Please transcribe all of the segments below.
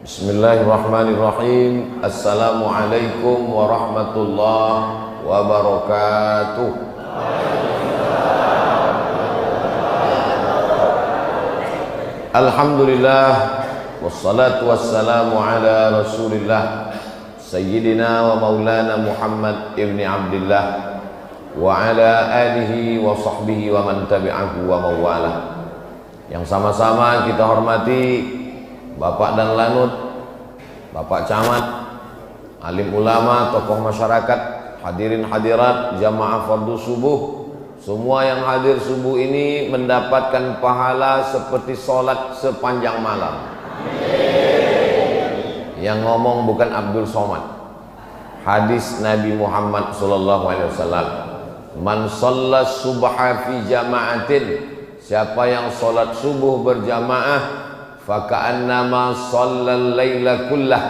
Bismillahirrahmanirrahim. Assalamualaikum warahmatullahi wabarakatuh. Alhamdulillah, wassalatu wassalamu ala rasulillah Sayyidina wa maulana Muhammad ibni Abdillah wa ala alihi wa sahbihi wa man tabi'ahu wa mawalah. Yang sama-sama kita hormati Bapak dan Lanut, Bapak Camat, alim ulama, tokoh masyarakat, hadirin hadirat, jamaah fardu subuh. Semua yang hadir subuh ini mendapatkan pahala seperti sholat sepanjang malam. Yang ngomong bukan Abdul Somad. Hadis Nabi Muhammad SAW. Man shalla subha fi jama'atin, siapa yang sholat subuh berjamaah, faka'annama shallal laila kullah,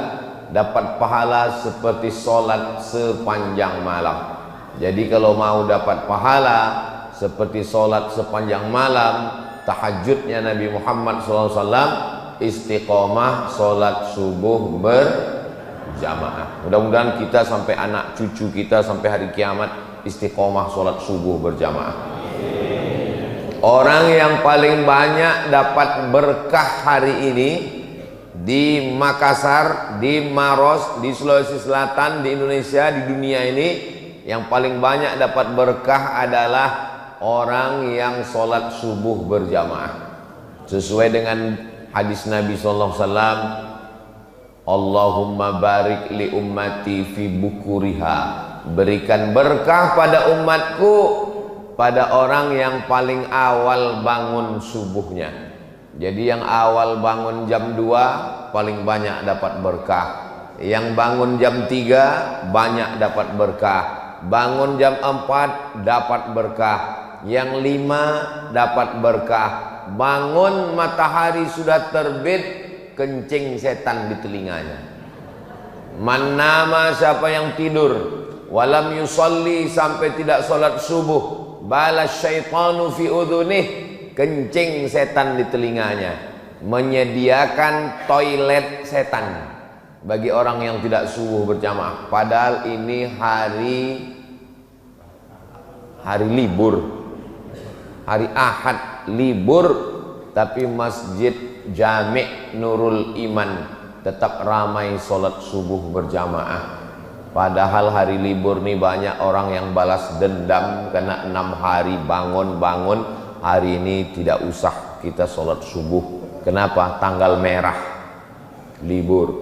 dapat pahala seperti sholat sepanjang malam. Jadi kalau mau dapat pahala seperti sholat sepanjang malam, tahajudnya Nabi Muhammad SAW, istiqomah sholat subuh berjamaah. Mudah-mudahan kita sampai anak cucu kita sampai hari kiamat istiqomah sholat subuh berjamaah. Orang yang paling banyak dapat berkah hari ini di Makassar, di Maros, di Sulawesi Selatan, di Indonesia, di dunia ini, yang paling banyak dapat berkah adalah orang yang sholat subuh berjamaah. Sesuai dengan hadis Nabi SAW, Allahumma barik li ummati fi bukuriha, berikan berkah pada umatku pada orang yang paling awal bangun subuhnya. Jadi yang awal bangun jam 2 paling banyak dapat berkah. Yang bangun jam 3 banyak dapat berkah. Bangun jam 4 dapat berkah. Yang 5 dapat berkah. Bangun matahari sudah terbit, kencing setan di telinganya. Man nama, siapa yang tidur, walam yusalli, sampai tidak sholat subuh, balas syaitanu fi udhunih, kencing setan di telinganya. Menyediakan toilet setan bagi orang yang tidak subuh berjamaah. Padahal ini hari libur, hari Ahad libur, tapi Masjid Jami' Nurul Iman tetap ramai sholat subuh berjamaah. Padahal hari libur nih banyak orang yang balas dendam karena 6 hari bangun-bangun, hari ini tidak usah kita sholat subuh. Kenapa? Tanggal merah libur.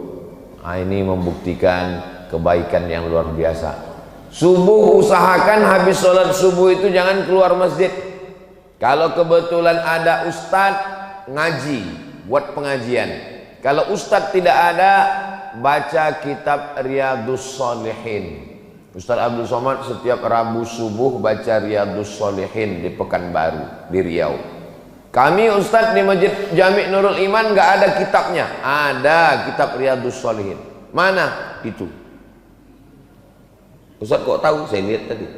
Nah, ini membuktikan kebaikan yang luar biasa. Subuh usahakan habis sholat subuh itu jangan keluar masjid. Kalau kebetulan ada ustadz, ngaji, buat pengajian. Kalau ustadz tidak ada, baca kitab Riyadhus Shalihin. Ustaz Abdul Somad setiap Rabu subuh baca Riyadhus Shalihin di Pekanbaru, di Riau. Kami ustadz di Masjid Jami' Nurul Iman nggak ada kitabnya. Ada kitab Riyadhus Shalihin. Mana itu? Ustaz kok tahu? Saya lihat tadi.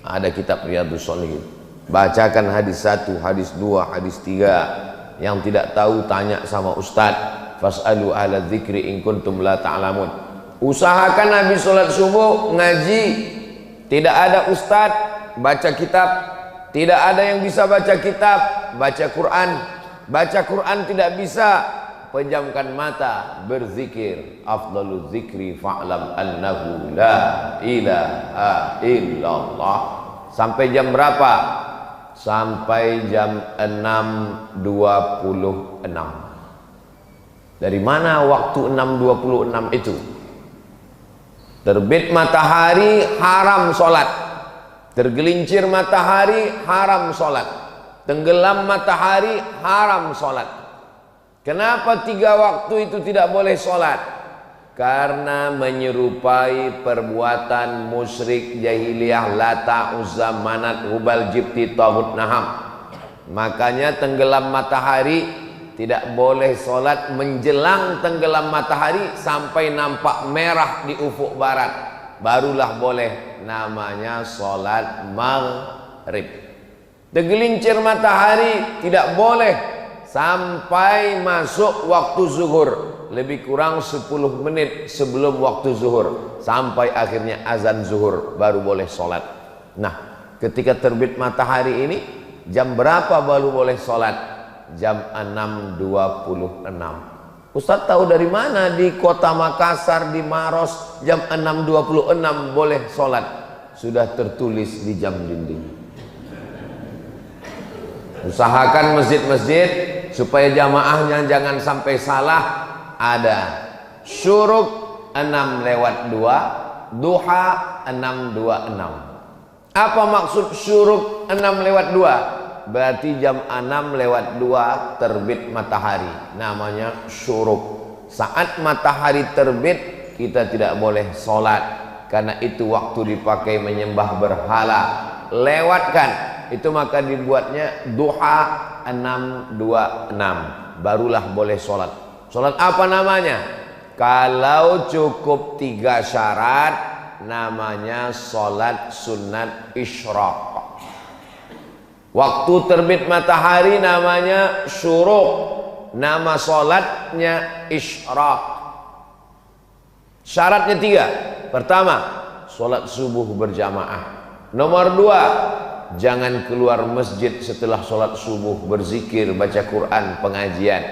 Ada kitab Riyadhus Shalihin. Bacakan hadis 1, hadis 2, hadis 3. Yang tidak tahu tanya sama ustadz. Fas'alu ala dzikri in kuntum la ta'lamun. Usahakan habis sholat subuh ngaji. Tidak ada ustadz, baca kitab. Tidak ada yang bisa baca kitab, baca Quran. Baca Quran tidak bisa, pejamkan mata, berzikir. Afdalul zikri fa'lam annahu la ilaha illallah. Sampai jam berapa? Sampai jam 6.26. Dari mana waktu 6.26 itu? Terbit matahari haram sholat, tergelincir matahari haram sholat, tenggelam matahari haram sholat. Kenapa 3 waktu itu tidak boleh sholat? Karena menyerupai perbuatan musyrik jahiliyah Lata, Uzza, Manat, Hubal, Jibti, Taghut, Naham. Makanya tenggelam matahari tidak boleh sholat menjelang tenggelam matahari sampai nampak merah di ufuk barat, barulah boleh, namanya sholat maghrib. Tergelincir matahari tidak boleh sampai masuk waktu zuhur, lebih kurang 10 menit sebelum waktu zuhur, sampai akhirnya azan zuhur baru boleh sholat. Nah, ketika terbit matahari ini jam berapa baru boleh sholat? Jam 6.26. Ustadz tahu dari mana di kota Makassar, di Maros jam 6.26 boleh sholat? Sudah tertulis di jam dinding. Usahakan masjid-masjid supaya jamaahnya jangan sampai salah. Ada syuruk 6:02, duha 6:26. Apa maksud syuruk 6:02? Berarti jam 6:02 terbit matahari, namanya syuruk. Saat matahari terbit kita tidak boleh sholat, karena itu waktu dipakai menyembah berhala. Lewatkan itu, maka dibuatnya duha 6:26, barulah boleh sholat. Sholat apa namanya? Kalau cukup 3 syarat, namanya sholat sunat isyraq. Waktu terbit matahari namanya syuruk, nama sholatnya isyraq. Syaratnya 3. Pertama, sholat subuh berjamaah. Nomor 2, jangan keluar masjid setelah sholat subuh, berzikir, baca Quran, pengajian.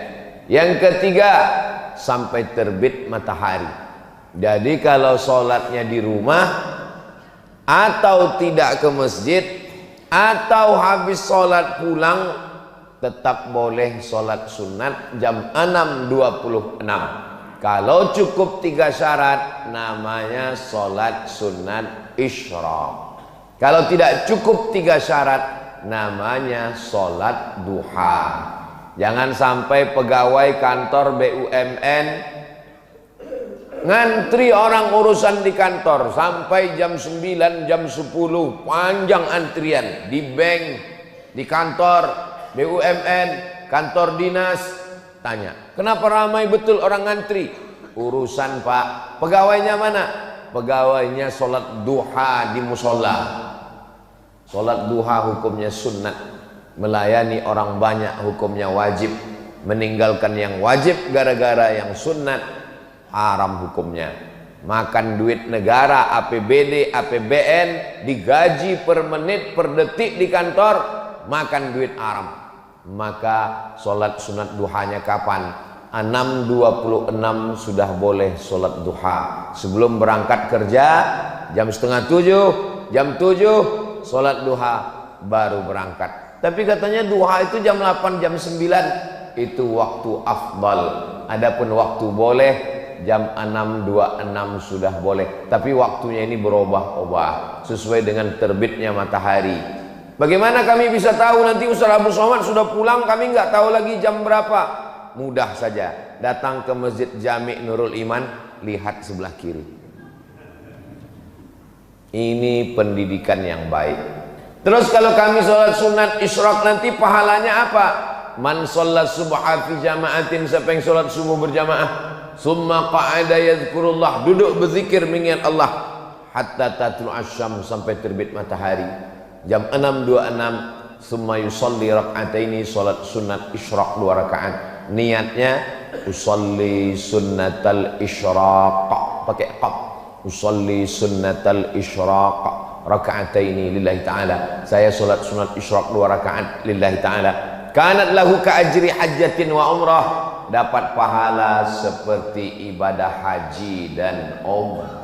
Yang ketiga, sampai terbit matahari. Jadi kalau sholatnya di rumah atau tidak ke masjid, atau habis sholat pulang, tetap boleh sholat sunat jam 6.26. Kalau cukup 3 syarat, namanya sholat sunat isyraq. Kalau tidak cukup 3 syarat, namanya sholat duha. Jangan sampai pegawai kantor BUMN ngantri orang urusan di kantor sampai jam 9, jam 10, panjang antrian di bank, di kantor BUMN, kantor dinas. Tanya, kenapa ramai betul orang ngantri? Urusan Pak. Pegawainya mana? Pegawainya sholat duha di musola. Sholat duha hukumnya sunnat, melayani orang banyak hukumnya wajib, meninggalkan yang wajib gara-gara yang sunnat haram hukumnya. Makan duit negara, APBD, APBN, digaji per menit, per detik di kantor, makan duit haram. Maka sholat sunat duhanya kapan? 6.26 sudah boleh sholat duha. Sebelum berangkat kerja jam setengah 7, jam 7 sholat duha baru berangkat. Tapi katanya duha itu jam 8, jam 9, itu waktu afdal. Adapun waktu boleh jam 6.26 sudah boleh, tapi waktunya ini berubah-ubah sesuai dengan terbitnya matahari. Bagaimana kami bisa tahu nanti Ustaz Abu Somad sudah pulang, kami nggak tahu lagi jam berapa? Mudah saja, datang ke Masjid Jami' Nurul Iman, lihat sebelah kiri. Ini pendidikan yang baik. Terus kalau kami sholat sunat isyraq nanti pahalanya apa? Man sholat subha fi jama'atin, siapa yang sholat subuh berjamaah, summa qa'ada yadhkurullah, duduk berzikir mengingat Allah, hatta tatlu asyam, sampai terbit matahari. Jam 6.26 summa yusalli rak'ataini, sholat sunat isyraq 2 rakaat. Niatnya usalli sunnatal isyraq, pakai qaf, usalli sunnatal isyraq raka'ataini lillahi ta'ala, saya sholat sunat isyraq 2 rakaat lillahi ta'ala. Kanat lahu ka ajri hajjatin wa umrah, dapat pahala seperti ibadah haji dan umrah.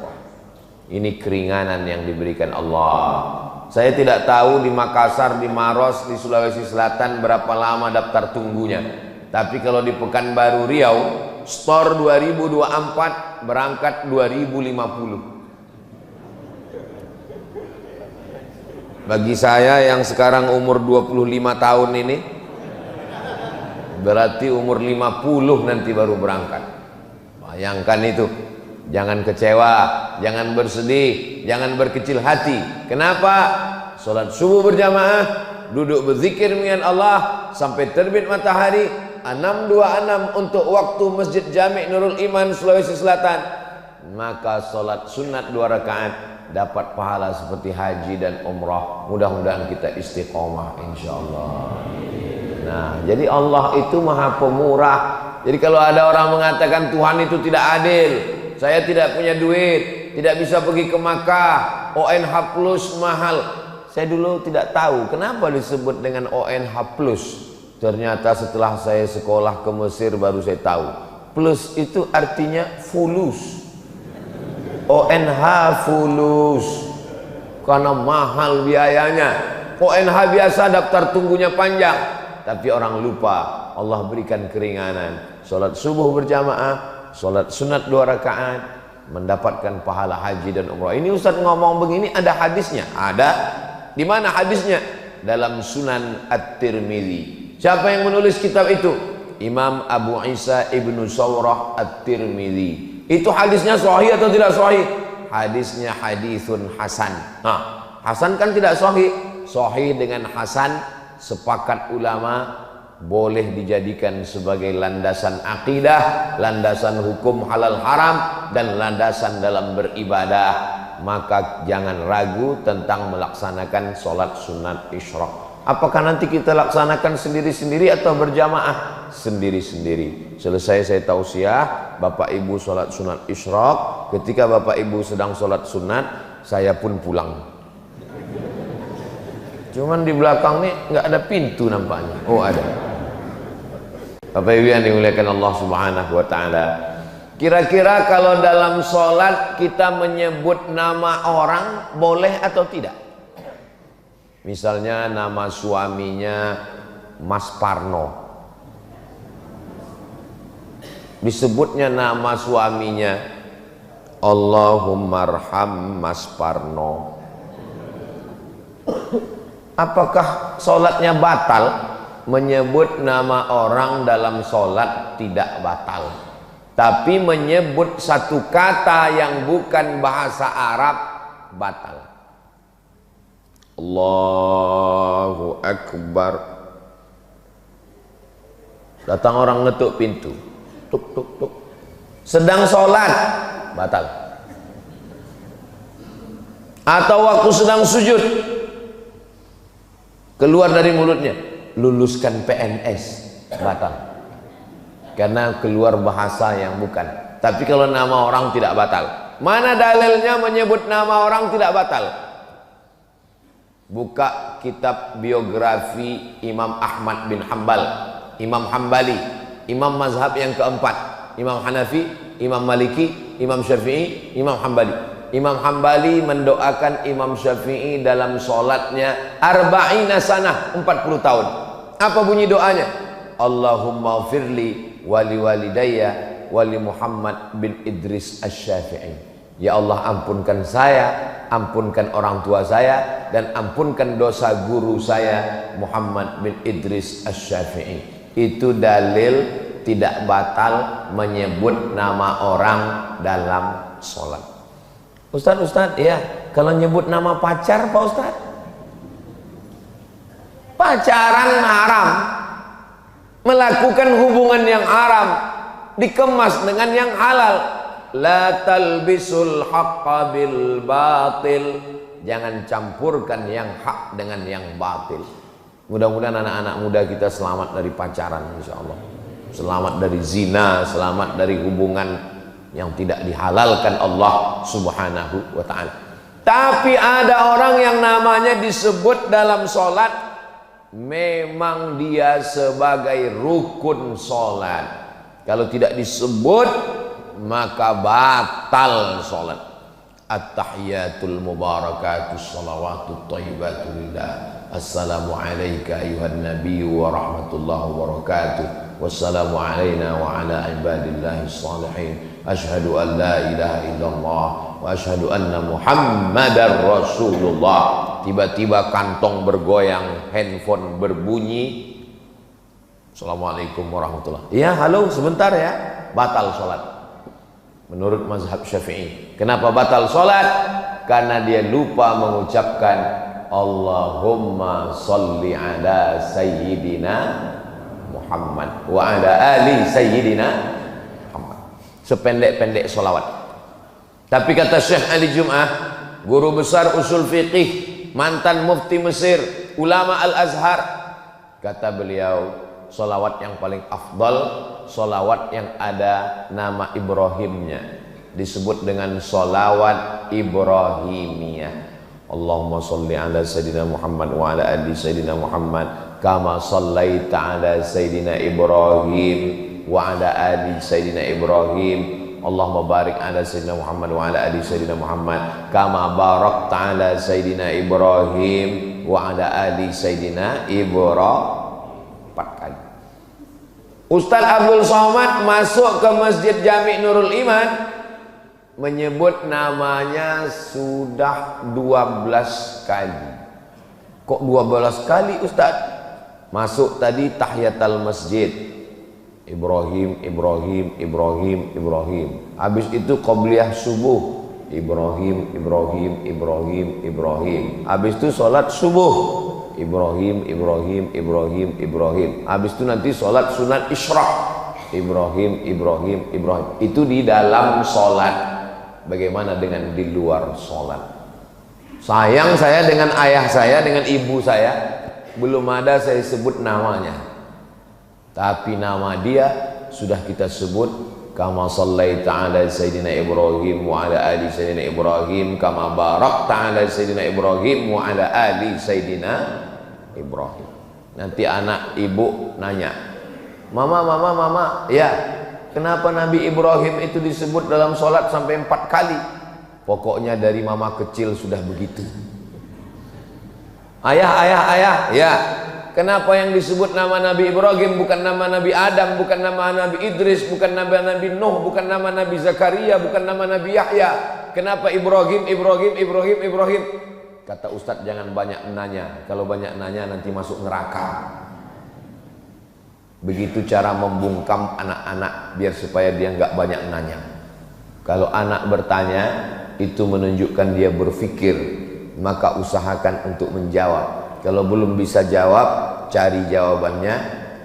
Ini keringanan yang diberikan Allah. Saya tidak tahu di Makassar, di Maros, di Sulawesi Selatan berapa lama daftar tunggunya. Tapi kalau di Pekanbaru Riau, store 2024, berangkat 2050. Bagi saya yang sekarang umur 25 tahun ini, berarti umur 50 nanti baru berangkat. Bayangkan itu. Jangan kecewa, jangan bersedih, jangan berkecil hati. Kenapa? Sholat subuh berjamaah, duduk berzikir mengingat Allah sampai terbit matahari. 6.26 untuk waktu Masjid Jami' Nurul Iman Sulawesi Selatan. Maka sholat sunat 2 rakaat dapat pahala seperti haji dan umrah. Mudah-mudahan kita istiqomah insyaallah. Nah, jadi Allah itu maha pemurah. Jadi kalau ada orang mengatakan Tuhan itu tidak adil, saya tidak punya duit, tidak bisa pergi ke Makkah, ONH plus mahal. Saya dulu tidak tahu kenapa disebut dengan ONH plus. Ternyata setelah saya sekolah ke Mesir baru saya tahu. Plus itu artinya fulus. ONH fulus. Karena mahal biayanya. ONH biasa daftar tunggunya panjang, tapi orang lupa Allah berikan keringanan. Salat subuh berjamaah, salat sunat 2 rakaat, mendapatkan pahala haji dan umrah. Ini Ustaz ngomong begini ada hadisnya? Ada. Di mana hadisnya? Dalam Sunan At-Tirmidzi. Siapa yang menulis kitab itu? Imam Abu Isa Ibnu Sawrah At-Tirmidzi. Itu hadisnya sahih atau tidak sahih? Hadisnya hadisun hasan. Nah, hasan kan tidak sahih. Sahih dengan hasan sepakat ulama boleh dijadikan sebagai landasan akidah, landasan hukum halal haram, dan landasan dalam beribadah. Maka jangan ragu tentang melaksanakan sholat sunat isyraq. Apakah nanti kita laksanakan sendiri-sendiri atau berjamaah? Sendiri-sendiri. Selesai saya tausiah, Bapak Ibu sholat sunat isyraq. Ketika Bapak Ibu sedang sholat sunat, saya pun pulang. Cuman di belakang nih nggak ada pintu nampaknya. Oh ada. Bapak Ibu yang dimuliakan Allah Subhanahu wa taala. Kira-kira kalau dalam sholat kita menyebut nama orang boleh atau tidak? Misalnya nama suaminya Mas Parno. Disebutnya nama suaminya Allahumarham Mas Parno. Apakah sholatnya batal? Menyebut nama orang dalam sholat tidak batal, tapi menyebut satu kata yang bukan bahasa Arab batal. Allahu Akbar. Datang orang ngetuk pintu, tuk tuk tuk, sedang sholat, batal. Atau waktu sedang sujud, keluar dari mulutnya, luluskan PNS, batal. Karena keluar bahasa yang bukan. Tapi kalau nama orang tidak batal. Mana dalilnya menyebut nama orang tidak batal? Buka kitab biografi Imam Ahmad bin Hanbal, Imam Hambali, Imam mazhab yang keempat, Imam Hanafi, Imam Maliki, Imam Syafi'i, Imam Hambali. Imam Hambali mendoakan Imam Syafi'i dalam sholatnya arba'ina sanah, 40 tahun. Apa bunyi doanya? Allahumma firli wali walidayya wali Muhammad bin Idris Asy-Syafi'i. Ya Allah, ampunkan saya, ampunkan orang tua saya, dan ampunkan dosa guru saya Muhammad bin Idris Asy-Syafi'i. Itu dalil tidak batal menyebut nama orang dalam sholat. Ustaz, ya, kalau nyebut nama pacar Pak Ustaz, pacaran haram, melakukan hubungan yang haram, dikemas dengan yang halal. La talbisul haqqa bil batil. Jangan campurkan yang hak dengan yang batil. Mudah-mudahan anak-anak muda kita selamat dari pacaran, insyaallah. Selamat dari zina, selamat dari hubungan yang tidak dihalalkan Allah Subhanahu wa ta'ala. Tapi ada orang yang namanya disebut dalam sholat, memang dia sebagai rukun sholat. Kalau tidak disebut maka batal sholat. At-tahiyatul mubarakatus salawatut thayyibatu lillah. Assalamu alayka ayuhan nabiyyu wa rahmatullahi wa barakatuh. Wassalamu alayna wa ala ibadillahi salihin. Ashhadu an la ilaha illallah wa ashhadu anna muhammadar rasulullah. Tiba-tiba kantong bergoyang, handphone berbunyi. Assalamualaikum warahmatullahi. Ya, halo, sebentar ya. Batal sholat menurut mazhab Syafi'i. Kenapa batal sholat? Karena dia lupa mengucapkan Allahumma salli ala sayyidina Muhammad wa ala ali sayyidina Muhammad. Sependek-pendek sholawat. Tapi kata Syekh Ali Jum'ah, guru besar usul fiqih, mantan mufti Mesir, ulama Al-Azhar, Kata beliau, solawat yang paling afdal, solawat yang ada nama Ibrahimnya, disebut dengan solawat Ibrahimiyah. Allahumma salli ala Sayyidina Muhammad wa ala ali Sayyidina Muhammad kama sallaita ala Sayyidina Ibrahim wa ala ali Sayyidina Ibrahim. Allahumma barik ala Sayyidina Muhammad wa ala ali Sayyidina Muhammad kama barakta ala Sayyidina Ibrahim wa ala ali Sayyidina Ibrahim. 4 kali. Ustaz Abdul Somad masuk ke Masjid Jami' Nurul Iman, menyebut namanya sudah 12 kali. Kok 12 kali Ustaz? Masuk tadi tahiyatul masjid, Ibrahim, Ibrahim, Ibrahim, Ibrahim. Habis itu qabliyah subuh, Ibrahim, Ibrahim, Ibrahim, Ibrahim. Habis itu sholat subuh, Ibrahim, Ibrahim, Ibrahim, Ibrahim. Habis itu nanti sholat sunat isyraq, Ibrahim, Ibrahim, Ibrahim. Itu di dalam sholat. Bagaimana dengan di luar sholat? Sayang saya dengan ayah saya, dengan ibu saya, belum ada saya sebut namanya. Tapi nama dia sudah kita sebut. Kama sallaita ala Sayyidina Ibrahim wa ala ali Sayyidina Ibrahim kama barakta ala Sayyidina Ibrahim wa ala ali Sayyidina Ibrahim. Nanti anak ibu nanya, mama, mama, mama, ya, kenapa Nabi Ibrahim itu disebut dalam sholat sampai 4 kali? Pokoknya dari mama kecil sudah begitu. Ayah, ayah, ayah, ya, kenapa yang disebut nama Nabi Ibrahim bukan nama Nabi Adam, bukan nama Nabi Idris, bukan nama Nabi Nuh, bukan nama Nabi Zakaria, bukan nama Nabi Yahya? Kenapa Ibrahim, Ibrahim, Ibrahim, Ibrahim? Kata Ustadz, jangan banyak nanya. Kalau banyak nanya nanti masuk neraka. Begitu cara membungkam anak-anak biar supaya dia nggak banyak nanya. Kalau anak bertanya, itu menunjukkan dia berpikir, maka usahakan untuk menjawab. Kalau belum bisa jawab, cari jawabannya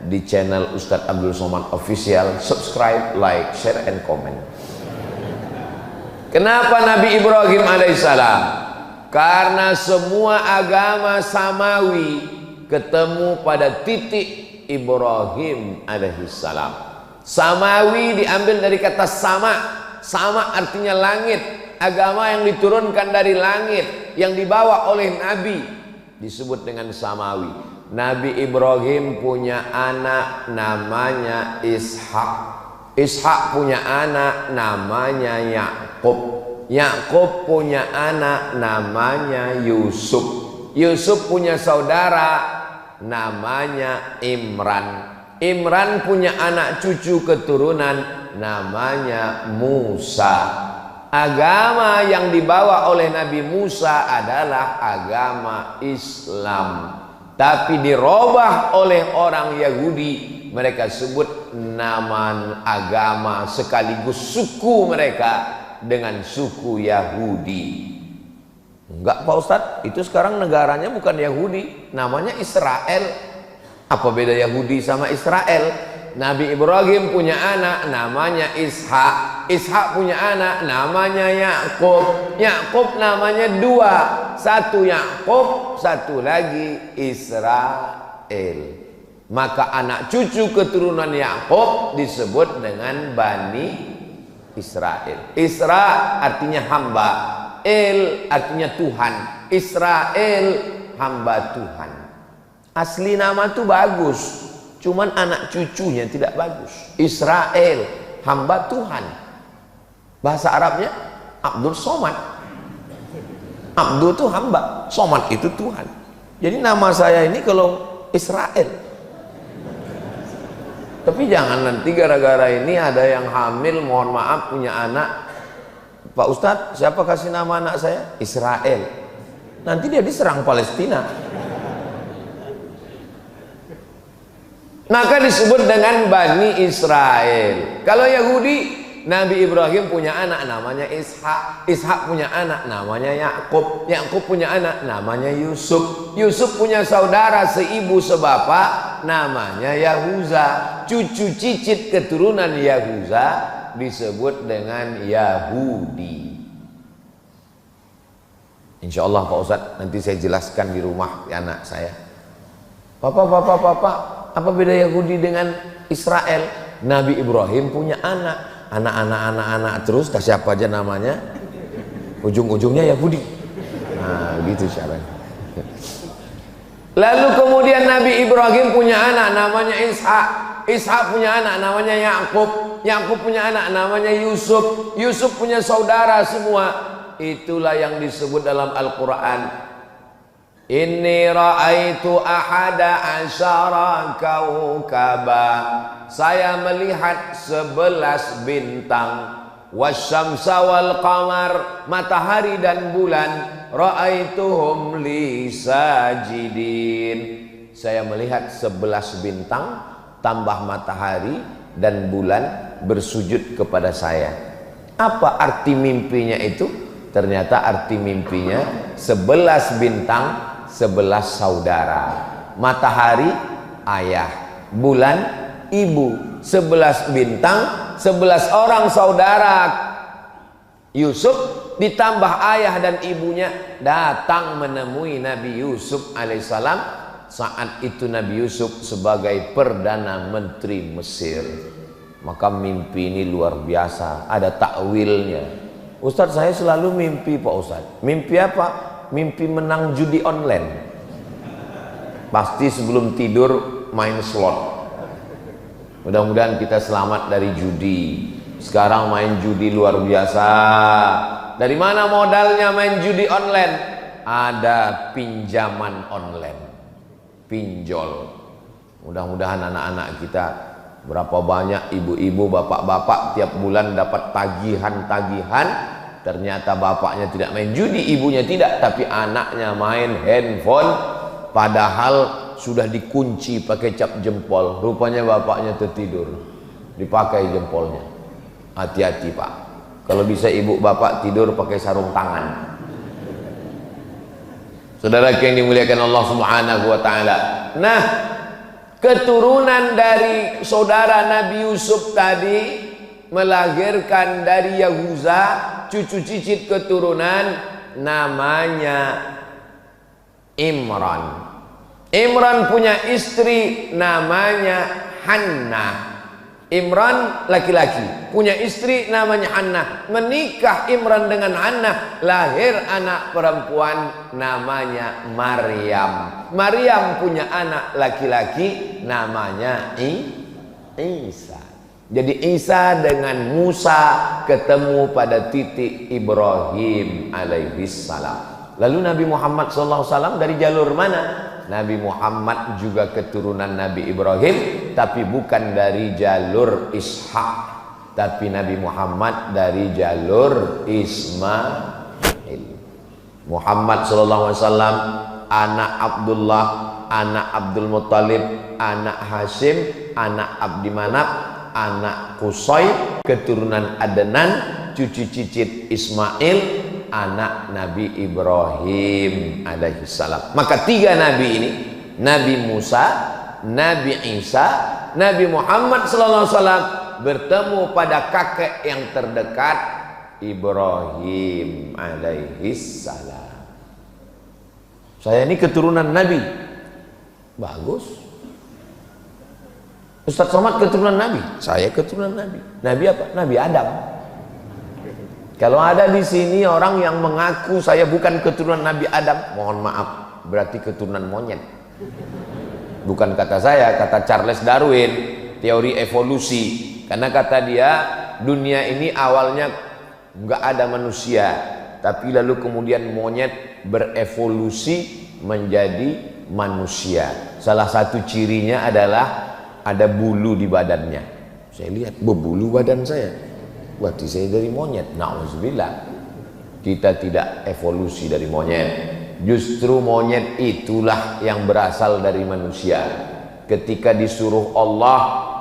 di channel Ustadz Abdul Somad Official. Subscribe, like, share, and comment. Kenapa Nabi Ibrahim alaihissalam? Karena semua agama samawi ketemu pada titik Ibrahim alaihissalam. Samawi diambil dari kata sama. Sama artinya langit. Agama yang diturunkan dari langit, yang dibawa oleh Nabi, disebut dengan samawi. Nabi Ibrahim punya anak namanya Ishak. Ishak punya anak namanya Yakub. Yakub punya anak namanya Yusuf. Yusuf punya saudara namanya Imran. Imran punya anak cucu keturunan namanya Musa. Agama yang dibawa oleh Nabi Musa adalah agama Islam, tapi dirubah oleh orang Yahudi. Mereka sebut nama agama sekaligus suku mereka dengan suku Yahudi. Enggak Pak Ustadz, itu sekarang negaranya bukan Yahudi, namanya Israel. Apa beda Yahudi sama Israel? Nabi Ibrahim punya anak namanya Ishak. Ishak punya anak namanya Yakub. Yakub namanya 2. Satu Yakub, satu lagi Israel. Maka anak cucu keturunan Yakub disebut dengan Bani Israel. Isra artinya hamba, El artinya Tuhan. Israel hamba Tuhan. Asli nama itu bagus, cuman anak cucunya tidak bagus. Israel hamba Tuhan. Bahasa Arabnya Abdul Somad. Abdul itu hamba, Somad itu Tuhan. Jadi nama saya ini kalau Israel. Tapi jangan nanti gara-gara ini ada yang hamil, mohon maaf, punya anak, Pak Ustadz, siapa kasih nama anak saya? Israel. Nanti dia diserang Palestina. Maka disebut dengan Bani Israel. Kalau Yahudi, Nabi Ibrahim punya anak namanya Ishak. Ishak punya anak namanya Yakub. Yakub punya anak namanya Yusuf. Yusuf punya saudara seibu sebapak namanya Yahuza. Cucu cicit keturunan Yahuza disebut dengan Yahudi. Insya Allah Pak Ustadz, nanti saya jelaskan di rumah anak saya. Papa, apa beda Yahudi dengan Israel? Nabi Ibrahim punya anak terus, kasih apa aja namanya, ujung-ujungnya Yahudi. Nah, gitu caranya. Lalu kemudian Nabi Ibrahim punya anak namanya Ishak. Ishak punya anak namanya Yakub. Yakub punya anak namanya Yusuf. Yusuf punya saudara semua. Itulah yang disebut dalam Al-Quran. Inni ra'aitu ahada asyara kaukaba. Saya melihat 11 bintang. Wasyamsa wal qamar, matahari dan bulan. Ra'aituhum li sajidin. Saya melihat 11 bintang tambah matahari dan bulan bersujud kepada saya. Apa arti mimpinya itu? Ternyata arti mimpinya 11 bintang 11 saudara, matahari ayah, bulan ibu, 11 bintang 11 orang saudara. Yusuf ditambah ayah dan ibunya datang menemui Nabi Yusuf alaihissalam. Saat itu Nabi Yusuf sebagai Perdana Menteri Mesir. Maka mimpi ini luar biasa, ada takwilnya. Ustadz, saya selalu mimpi Pak Ustadz. Mimpi apa? Mimpi menang judi online. Pasti sebelum tidur main slot. Mudah-mudahan kita selamat dari judi. Sekarang main judi luar biasa. Dari mana modalnya main judi online? Ada pinjaman online, pinjol. Mudah-mudahan anak-anak kita, berapa banyak ibu-ibu, bapak-bapak tiap bulan dapat tagihan-tagihan. Ternyata bapaknya tidak main judi, ibunya tidak, tapi anaknya main handphone, padahal sudah dikunci pakai cap jempol. Rupanya bapaknya tertidur, dipakai jempolnya. Hati-hati Pak, kalau bisa ibu bapak tidur pakai sarung tangan. Saudara yang dimuliakan Allah Subhanahu wa taala. Nah, keturunan dari saudara Nabi Yusuf tadi melahirkan dari Yahuza cucu cicit keturunan namanya Imran. Imran punya istri namanya Hannah. Imran laki-laki punya istri namanya Hannah. Menikah Imran dengan Hannah, lahir anak perempuan namanya Maryam. Maryam punya anak laki-laki namanya Isa. Jadi Isa dengan Musa ketemu pada titik Ibrahim alaihissalam. Lalu Nabi Muhammad SAW dari jalur mana? Nabi Muhammad juga keturunan Nabi Ibrahim, tapi bukan dari jalur Ishak, tapi Nabi Muhammad dari jalur Ismail. Muhammad SAW anak Abdullah, anak Abdul Muttalib, anak Hashim, anak Abdi Manaf, anak Qusay, keturunan Adnan, cucu cicit Ismail, anak Nabi Ibrahim alaihissalam. Maka tiga nabi ini, Nabi Musa, Nabi Isa, Nabi Muhammad sallallahu alaihi wasallam bertemu pada kakek yang terdekat, Ibrahim alaihissalam. Saya ini keturunan Nabi. Bagus. Ustaz Somad keturunan Nabi, saya keturunan Nabi. Nabi apa? Nabi Adam. Kalau ada di sini orang yang mengaku saya bukan keturunan Nabi Adam, mohon maaf, berarti keturunan monyet. Bukan kata saya, kata Charles Darwin, teori evolusi. Karena kata dia, dunia ini awalnya nggak ada manusia, tapi lalu kemudian monyet berevolusi menjadi manusia. Salah satu cirinya adalah ada bulu di badannya. Saya lihat berbulu badan saya. Berarti saya dari monyet. Nauzubillah. Kita tidak evolusi dari monyet. Justru monyet itulah yang berasal dari manusia. Ketika disuruh Allah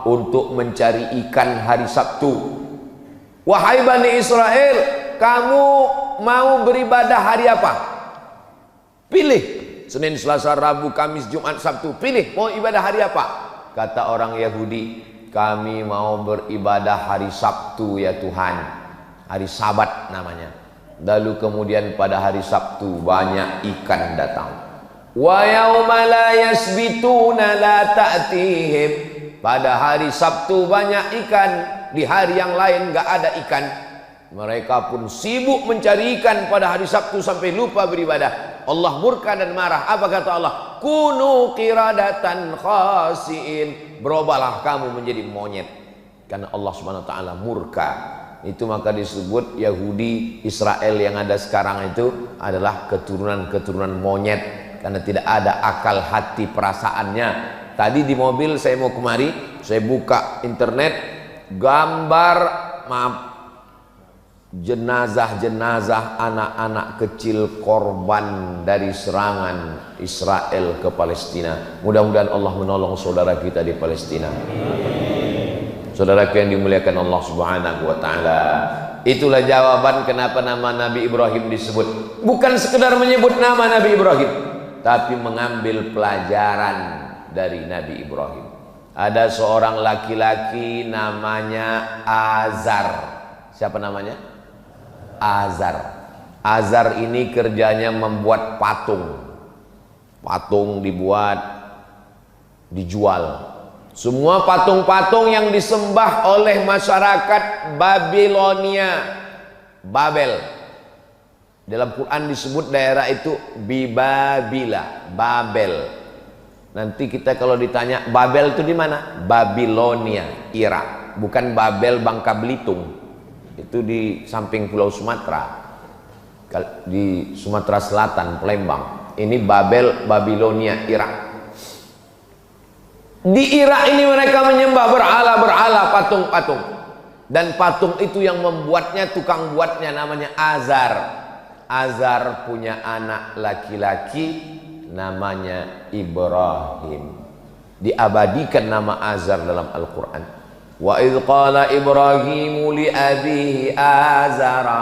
untuk mencari ikan hari Sabtu, wahai Bani Israel, kamu mau beribadah hari apa? Pilih. Senin, Selasa, Rabu, Kamis, Jumat, Sabtu. Pilih mau ibadah hari apa? Kata orang Yahudi, kami mau beribadah hari Sabtu ya Tuhan. Hari Sabat namanya. Lalu kemudian pada hari Sabtu banyak ikan datang. Wa yauma la yasbituna la ta'tihim. Pada hari Sabtu banyak ikan, di hari yang lain nggak ada ikan. Mereka pun sibuk mencari ikan pada hari Sabtu sampai lupa beribadah. Allah murka dan marah. Apa kata Allah? Kunu qiradatan khasiin. Berubahlah kamu menjadi monyet. Karena Allah Subhanahu wa taala murka. Itu maka disebut Yahudi Israel yang ada sekarang itu adalah keturunan-keturunan monyet. Karena tidak ada akal hati perasaannya. Tadi di mobil saya mau kemari, saya buka internet, gambar jenazah-jenazah anak-anak kecil korban dari serangan Israel ke Palestina. Mudah-mudahan Allah menolong saudara kita di Palestina. Saudaraku yang dimuliakan Allah Subhanahu wa taala. Itulah jawaban kenapa nama Nabi Ibrahim disebut. Bukan sekedar menyebut nama Nabi Ibrahim, tapi mengambil pelajaran dari Nabi Ibrahim. Ada seorang laki-laki namanya Azar. Siapa namanya? Azar. Azar ini kerjanya membuat patung. Patung dibuat, dijual. Semua patung-patung yang disembah oleh masyarakat Babilonia, Babel. Dalam Quran disebut daerah itu Bibabila, Babel. Nanti kita kalau ditanya Babel itu di mana? Babilonia, Irak. Bukan Babel Bangka Belitung. Itu di samping Pulau Sumatera, di Sumatera Selatan, Palembang. Ini Babel, Babilonia, Irak. Di Irak ini mereka menyembah berhala, patung-patung. Dan patung itu yang membuatnya, tukang buatnya namanya Azar. Azar punya anak laki-laki namanya Ibrahim. Diabadikan nama Azar dalam Al-Quran. Wa idh qala Ibrahimu li abihi Azara.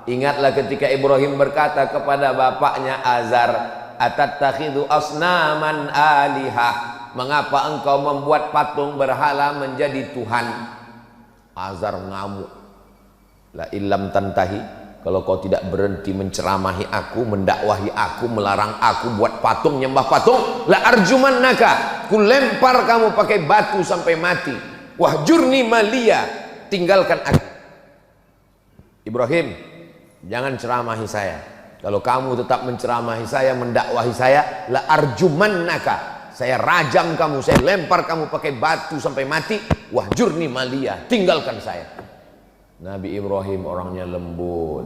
Ingatlah ketika Ibrahim berkata kepada bapaknya Azar, atattakhidhu asnaman alihah. Mengapa engkau membuat patung berhala menjadi Tuhan? Azar ngamuk. La illam tantahi, kalau kau tidak berhenti menceramahi aku, mendakwahi aku, melarang aku buat patung, nyembah patung, la arjumannaka, ku lempar kamu pakai batu sampai mati. Wahjurni malia, tinggalkan aku. Ibrahim, jangan ceramahi saya. Kalau kamu tetap menceramahi saya, mendakwahi saya, la arjumannaka, saya rajam kamu, saya lempar kamu pakai batu sampai mati. Wahjurni malia, tinggalkan saya. Nabi Ibrahim orangnya lembut.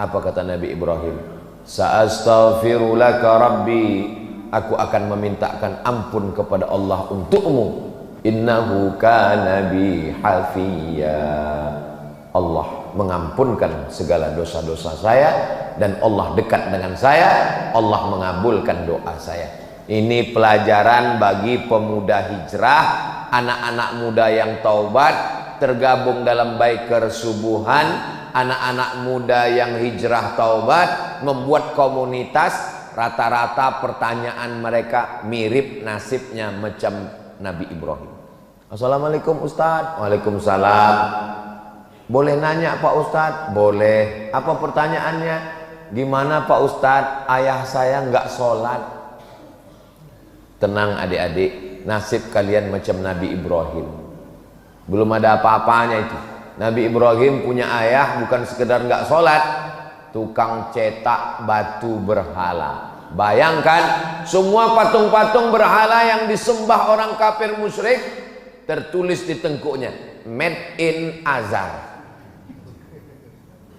Apa kata Nabi Ibrahim? Sa'astaghfiru laka rabbi, aku akan memintakan ampun kepada Allah untukmu. Innahu kana bi hafiya. Allah mengampunkan segala dosa-dosa saya, dan Allah dekat dengan saya. Allah mengabulkan doa saya. Ini pelajaran bagi pemuda hijrah, anak-anak muda yang taubat, tergabung dalam Biker Subuhan, anak-anak muda yang hijrah taubat, membuat komunitas. Rata-rata pertanyaan mereka mirip nasibnya macam Nabi Ibrahim. Assalamualaikum Ustadz. Waalaikumsalam. Boleh nanya Pak Ustadz? Boleh. Apa pertanyaannya? Gimana Pak Ustadz? Ayah saya nggak sholat. Tenang adik-adik, nasib kalian macam Nabi Ibrahim. Belum ada apa-apanya itu. Nabi Ibrahim punya ayah bukan sekedar nggak sholat, tukang cetak batu berhala. Bayangkan, semua patung-patung berhala yang disembah orang kafir musyrik, tertulis di tengkuknya made in Azar.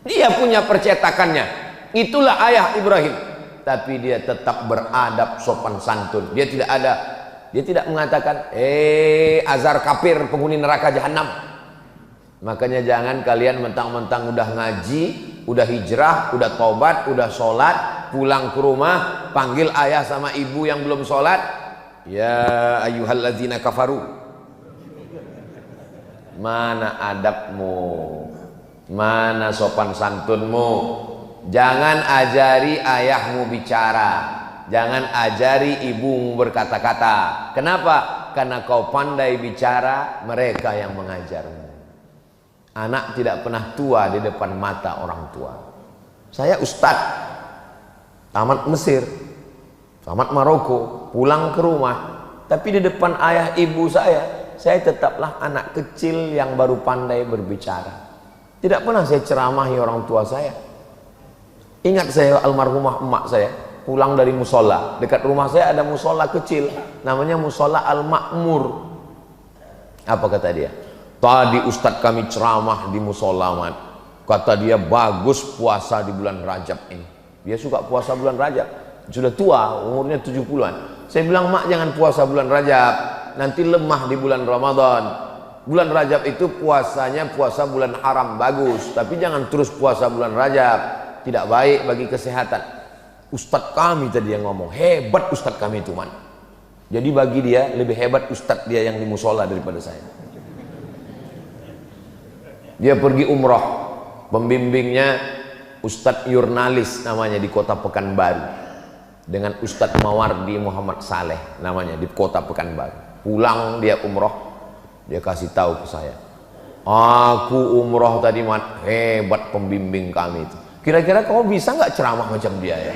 Dia punya percetakannya. Itulah ayah Ibrahim. Tapi dia tetap beradab, sopan santun. Dia tidak mengatakan Azar kafir, penghuni neraka jahanam. Makanya jangan kalian mentang-mentang udah ngaji, udah hijrah, udah tobat, udah sholat, pulang ke rumah panggil ayah sama ibu yang belum sholat, ya ayyuhalladzina kafaru. Mana adabmu? Mana sopan santunmu? Jangan ajari ayahmu bicara, jangan ajari ibumu berkata-kata. Kenapa? Karena kau pandai bicara, mereka yang mengajarmu. Anak tidak pernah tua di depan mata orang tua. Saya ustadz tamat Mesir, Selamat Maroko, pulang ke rumah, tapi di depan ayah ibu saya tetaplah anak kecil yang baru pandai berbicara. Tidak pernah saya ceramahi orang tua saya. Ingat saya almarhumah emak saya pulang dari musola, dekat rumah saya ada musola kecil namanya musola Al-Makmur. Apa kata dia? Tadi ustadz kami ceramah di musola, Mat. Kata dia bagus puasa di bulan Rajab ini. Dia suka puasa bulan Rajab, sudah tua, umurnya 70-an. Saya bilang, Mak, jangan puasa bulan Rajab, nanti lemah di bulan Ramadan. Bulan Rajab itu puasanya puasa bulan haram, bagus, tapi jangan terus puasa bulan Rajab, tidak baik bagi kesehatan. Ustadz kami tadi yang ngomong, hebat ustadz kami itu, Man. Jadi bagi dia lebih hebat ustadz dia yang di musola daripada saya. Dia pergi umroh, pembimbingnya Ustadz Yurnalis namanya di kota Pekanbaru, dengan Ustadz Mawardi Muhammad Saleh namanya di kota Pekanbaru. Pulang dia umroh, dia kasih tahu ke saya, aku umroh tadi, Mat, hebat pembimbing kami itu. Kira-kira kamu bisa nggak ceramah macam dia ya?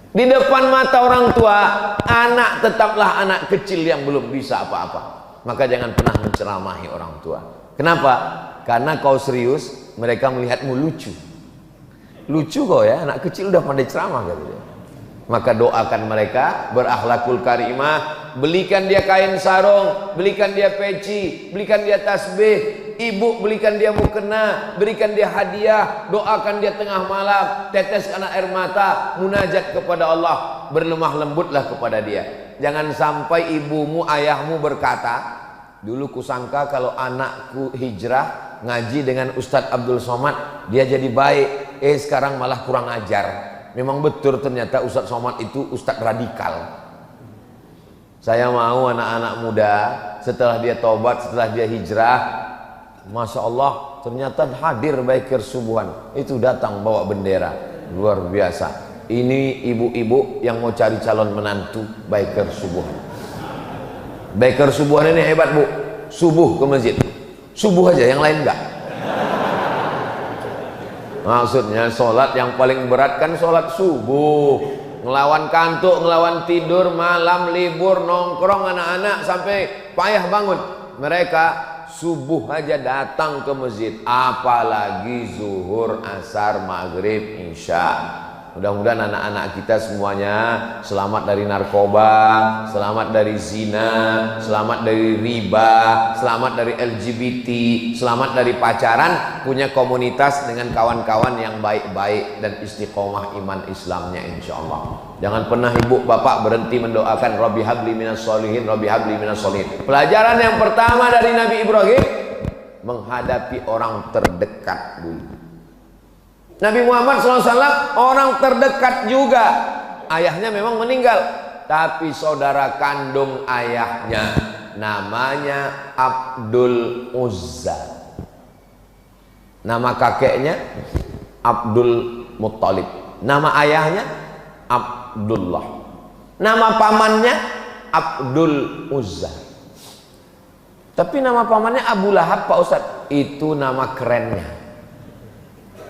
Di depan mata orang tua, anak tetaplah anak kecil yang belum bisa apa-apa. Maka jangan pernah menceramahi orang tua. Kenapa? Karena kau serius, mereka melihatmu lucu. Lucu kok ya, anak kecil udah pandai ceramah gitu ya. Maka doakan mereka berakhlakul karimah, belikan dia kain sarung, belikan dia peci, belikan dia tasbih, ibu belikan dia mukena, berikan dia hadiah, doakan dia tengah malam, teteskan air mata, munajat kepada Allah, berlemah lembutlah kepada dia. Jangan sampai ibumu, ayahmu berkata, dulu kusangka kalau anakku hijrah ngaji dengan Ustadz Abdul Somad dia jadi baik, sekarang malah kurang ajar. Memang betul ternyata Ustadz Somad itu Ustadz radikal. Saya mau anak-anak muda setelah dia tobat, setelah dia hijrah, Masya Allah ternyata hadir Baiker Subuhan itu datang bawa bendera, luar biasa. Ini ibu-ibu yang mau cari calon menantu Baiker Subuhan. Baiker Subuhan ini hebat, Bu. Subuh ke masjid, subuh aja, yang lain enggak. Maksudnya sholat yang paling berat kan sholat subuh, ngelawan kantuk, ngelawan tidur, malam libur, nongkrong anak-anak sampai payah bangun. Mereka subuh aja datang ke masjid, apalagi zuhur, asar, maghrib, isya. Mudah-mudahan anak-anak kita semuanya selamat dari narkoba, selamat dari zina, selamat dari riba, selamat dari LGBT, selamat dari pacaran, punya komunitas dengan kawan-kawan yang baik-baik dan istiqomah iman Islamnya insya Allah. Jangan pernah ibu bapak berhenti mendoakan Rabbi habli minas solihin, Rabbi habli minas solihin. Pelajaran yang pertama dari Nabi Ibrahim, menghadapi orang terdekat dulu. Nabi Muhammad SAW orang terdekat juga. Ayahnya memang meninggal, tapi saudara kandung ayahnya namanya Abdul Uzza. Nama kakeknya Abdul Muttalib. Nama ayahnya Abdullah. Nama pamannya Abdul Uzza. Tapi nama pamannya Abu Lahab, Pak Ustadz. Itu nama kerennya.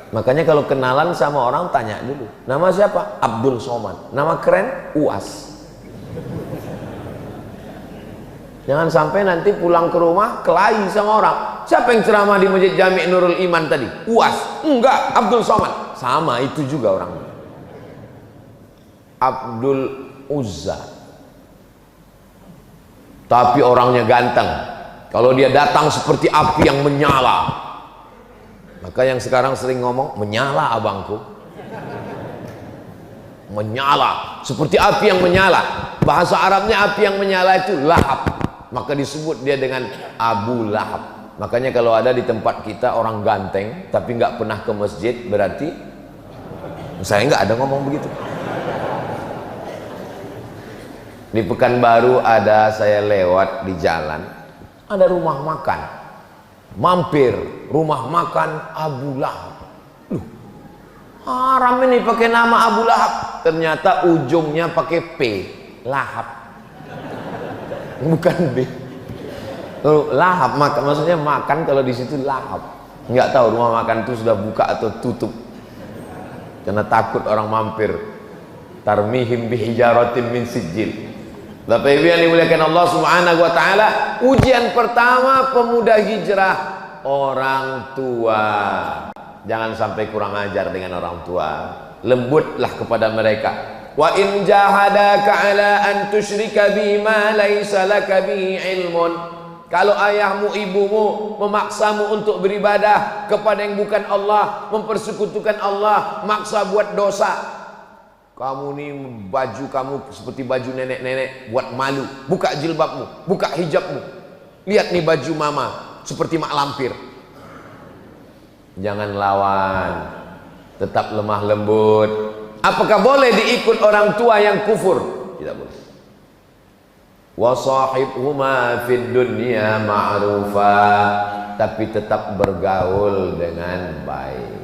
Makanya kalau kenalan sama orang tanya dulu, nama siapa? Abdul Somad. Nama keren Uas. Jangan sampai nanti pulang ke rumah kelahi sama orang. Siapa yang ceramah di Masjid Jami' Nurul Iman tadi? Uas. Enggak, Abdul Somad. Sama itu juga orang. Abdul Uzza. Tapi orangnya ganteng. Kalau dia datang seperti api yang menyala. Maka yang sekarang sering ngomong, menyala abangku, menyala seperti api yang menyala. Bahasa Arabnya api yang menyala itu lahab, maka disebut dia dengan Abu Lahab. Makanya kalau ada di tempat kita orang ganteng tapi nggak pernah ke masjid, berarti saya nggak ada ngomong begitu. Di Pekanbaru ada, saya lewat di jalan, ada rumah makan, mampir rumah makan Abu Lahab. Loh, haram ini pakai nama Abu Lahab, ternyata ujungnya pakai P, lahap, bukan B. Kalau lahap makan, maksudnya makan, kalau di situ lahap. Nggak tahu rumah makan itu sudah buka atau tutup, karena takut orang mampir. Tarmihim bihijaratin min sijil. Bapak Ibu yang dimuliakan Allah Subhanahu wa taala, ujian pertama pemuda hijrah, orang tua. Jangan sampai kurang ajar dengan orang tua. Lembutlah kepada mereka. Wa in jahadaka ala an tusyrika bima laisa laka bihi ilmun. Kalau ayahmu ibumu memaksamu untuk beribadah kepada yang bukan Allah, mempersekutukan Allah, maksa buat dosa, kamu nih baju kamu seperti baju nenek-nenek, buat malu, buka jilbabmu, buka hijabmu, lihat nih baju mama seperti mak lampir. Jangan lawan, tetap lemah lembut. Apakah boleh diikut orang tua yang kufur? Tidak boleh. Wasahibhuma fid dunya ma'rufa, tapi tetap bergaul dengan baik.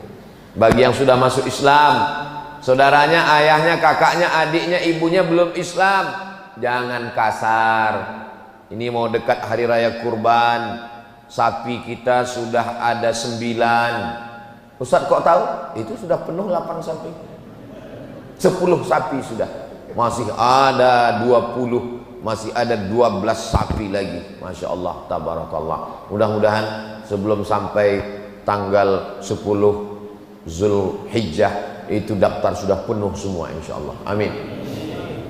Bagi yang sudah masuk Islam, saudaranya, ayahnya, kakaknya, adiknya, ibunya belum Islam, jangan kasar. Ini mau dekat hari raya kurban, sapi kita sudah ada 9. Ustaz kok tahu? Itu sudah penuh 8 sapi, 10 sapi sudah, masih ada 20, masih ada 12 sapi lagi. Masya Allah, tabarakallah. Mudah-mudahan sebelum sampai tanggal 10 Zulhijjah itu daftar sudah penuh semua, insya Allah. Amin.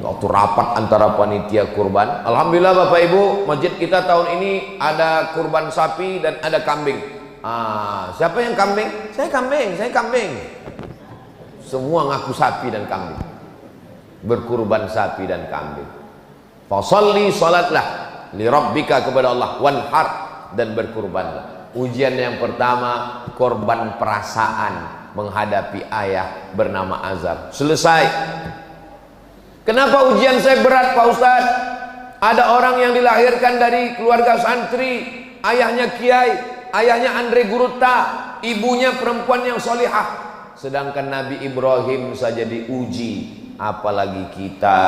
Waktu rapat antara panitia kurban, alhamdulillah Bapak Ibu, masjid kita tahun ini ada kurban sapi dan ada kambing. Siapa yang kambing? Saya kambing, saya kambing. Semua ngaku sapi dan kambing, berkurban sapi dan kambing. Fasalli, salatlah li rabbika, kepada Allah, wanhar, dan berkurbanlah. Ujian yang pertama, korban perasaan menghadapi ayah bernama Azar. Selesai. Kenapa ujian saya berat Pak Ustaz? Ada orang yang dilahirkan dari keluarga santri, ayahnya kiai, ayahnya Andre Guruta, ibunya perempuan yang solihah. Sedangkan Nabi Ibrahim saja diuji, apalagi kita.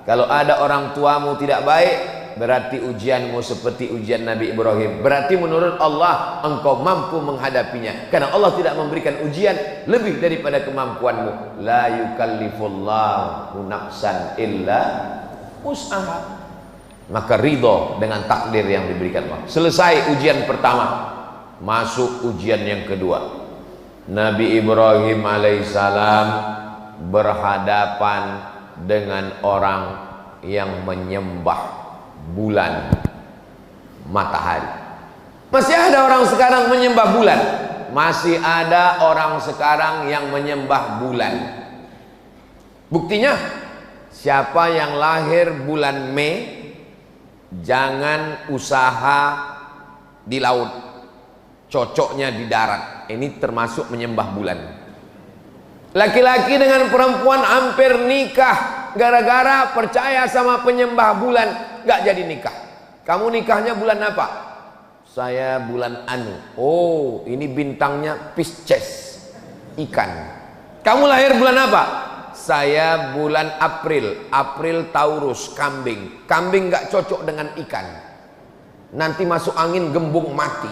Kalau ada orang tuamu tidak baik, berarti ujianmu seperti ujian Nabi Ibrahim. Berarti menurut Allah engkau mampu menghadapinya, karena Allah tidak memberikan ujian lebih daripada kemampuanmu. La yukallifullahu nafsan illa wus'aha. Maka ridho dengan takdir yang diberikan Allah. Selesai ujian pertama, masuk ujian yang kedua. Nabi Ibrahim alaihissalam berhadapan dengan orang yang menyembah bulan, matahari. Masih ada orang sekarang menyembah bulan. Masih ada orang sekarang yang menyembah bulan. Buktinya, siapa yang lahir bulan Mei, jangan usaha di laut, cocoknya di darat. Ini termasuk menyembah bulan. Laki-laki dengan perempuan hampir nikah gara-gara percaya sama penyembah bulan, gak jadi nikah. Kamu nikahnya bulan apa? Saya bulan Anu. Oh, ini bintangnya Pisces, ikan. Kamu lahir bulan apa? Saya bulan April. April Taurus, kambing. Kambing gak cocok dengan ikan, nanti masuk angin gembung mati.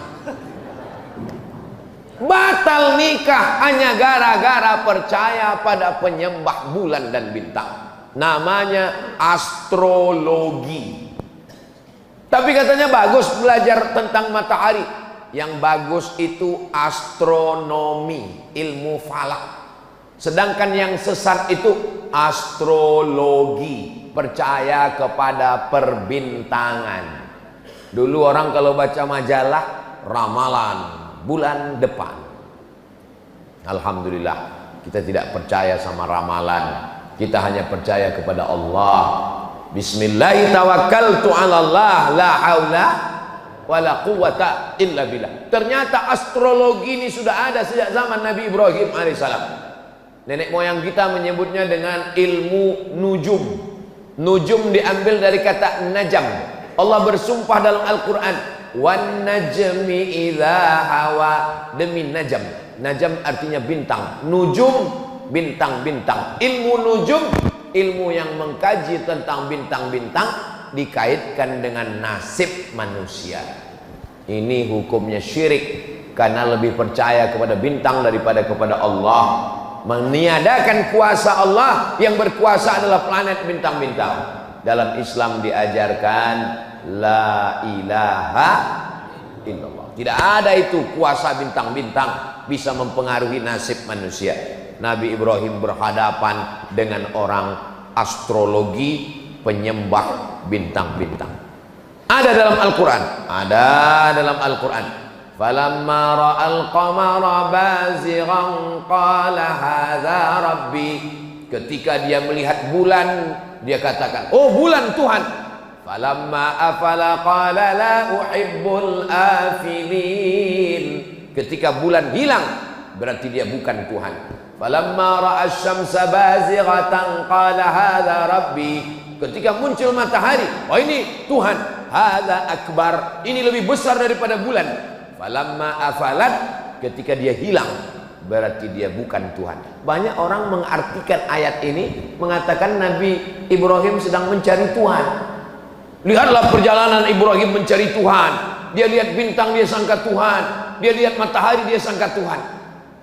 Batal nikah hanya gara-gara percaya pada penyembah bulan dan bintang. Namanya astrologi. Tapi katanya bagus belajar tentang matahari. Yang bagus itu astronomi, ilmu falak. Sedangkan yang sesat itu astrologi, percaya kepada perbintangan. Dulu orang kalau baca majalah, ramalan bulan depan. Alhamdulillah, kita tidak percaya sama ramalan. Kita hanya percaya kepada Allah. Bismillahi tawakkaltu 'ala Allah, la haula wala quwwata illa billah. Ternyata astrologi ini sudah ada sejak zaman Nabi Ibrahim alaihissalam. Nenek moyang kita menyebutnya dengan ilmu nujum. Nujum diambil dari kata najam. Allah bersumpah dalam Al-Quran, wan najmi idza hawa, demi najam. Najam artinya bintang, nujum bintang-bintang. Ilmu nujum, ilmu yang mengkaji tentang bintang-bintang, dikaitkan dengan nasib manusia. Ini hukumnya syirik, karena lebih percaya kepada bintang daripada kepada Allah. meniadakan kuasa Allah. Yang berkuasa adalah planet bintang-bintang. Dalam Islam diajarkan la ilaha illallah. Tidak ada itu kuasa bintang-bintang bisa mempengaruhi nasib manusia. Nabi Ibrahim berhadapan dengan orang astrologi, penyembah bintang-bintang. Ada dalam Al-Quran. Ada dalam Al-Quran. Falamma ra'al qamara bazighan qala hadza rabbi. Ketika dia melihat bulan, dia katakan, oh bulan Tuhan. Falamma afala qala la uhibbul afilin. Ketika bulan hilang, berarti dia bukan Tuhan. Falamma ra'a asy-syamsa bazighatan qala hadza rabbi. Ketika muncul matahari, oh ini Tuhan. Hadza akbar, ini lebih besar daripada bulan. Falamma afalat, ketika dia hilang, berarti dia bukan Tuhan. Banyak orang mengartikan ayat ini mengatakan Nabi Ibrahim sedang mencari Tuhan. Lihatlah perjalanan Ibrahim mencari Tuhan. Dia lihat bintang, dia sangka Tuhan. Dia lihat matahari, dia sangka Tuhan.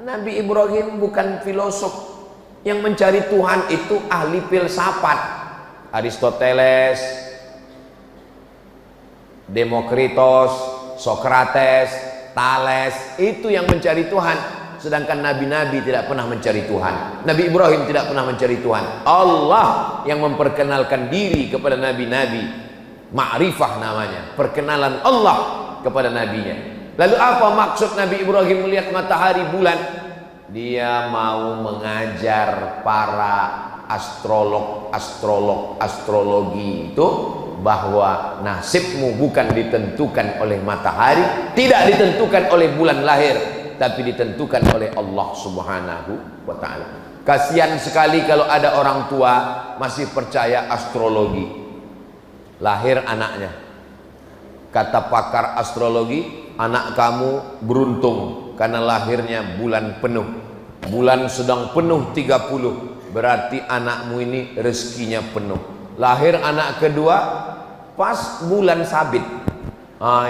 Nabi Ibrahim bukan filosof. Yang mencari Tuhan itu ahli filsafat. Aristoteles, Demokritos, Sokrates, Thales, itu yang mencari Tuhan. Sedangkan nabi-nabi tidak pernah mencari Tuhan. Nabi Ibrahim tidak pernah mencari Tuhan. Allah yang memperkenalkan diri kepada nabi-nabi. Ma'rifah namanya, perkenalan Allah kepada nabinya. Lalu apa maksud Nabi Ibrahim melihat matahari bulan? Dia mau mengajar para astrologi itu bahwa nasibmu bukan ditentukan oleh matahari, tidak ditentukan oleh bulan lahir, tapi ditentukan oleh Allah Subhanahu wa ta'ala. Kasihan sekali kalau ada orang tua masih percaya astrologi. Lahir anaknya, kata pakar astrologi, anak kamu beruntung karena lahirnya bulan penuh. Bulan sedang penuh 30, berarti anakmu ini rezekinya penuh. Lahir anak kedua pas bulan sabit,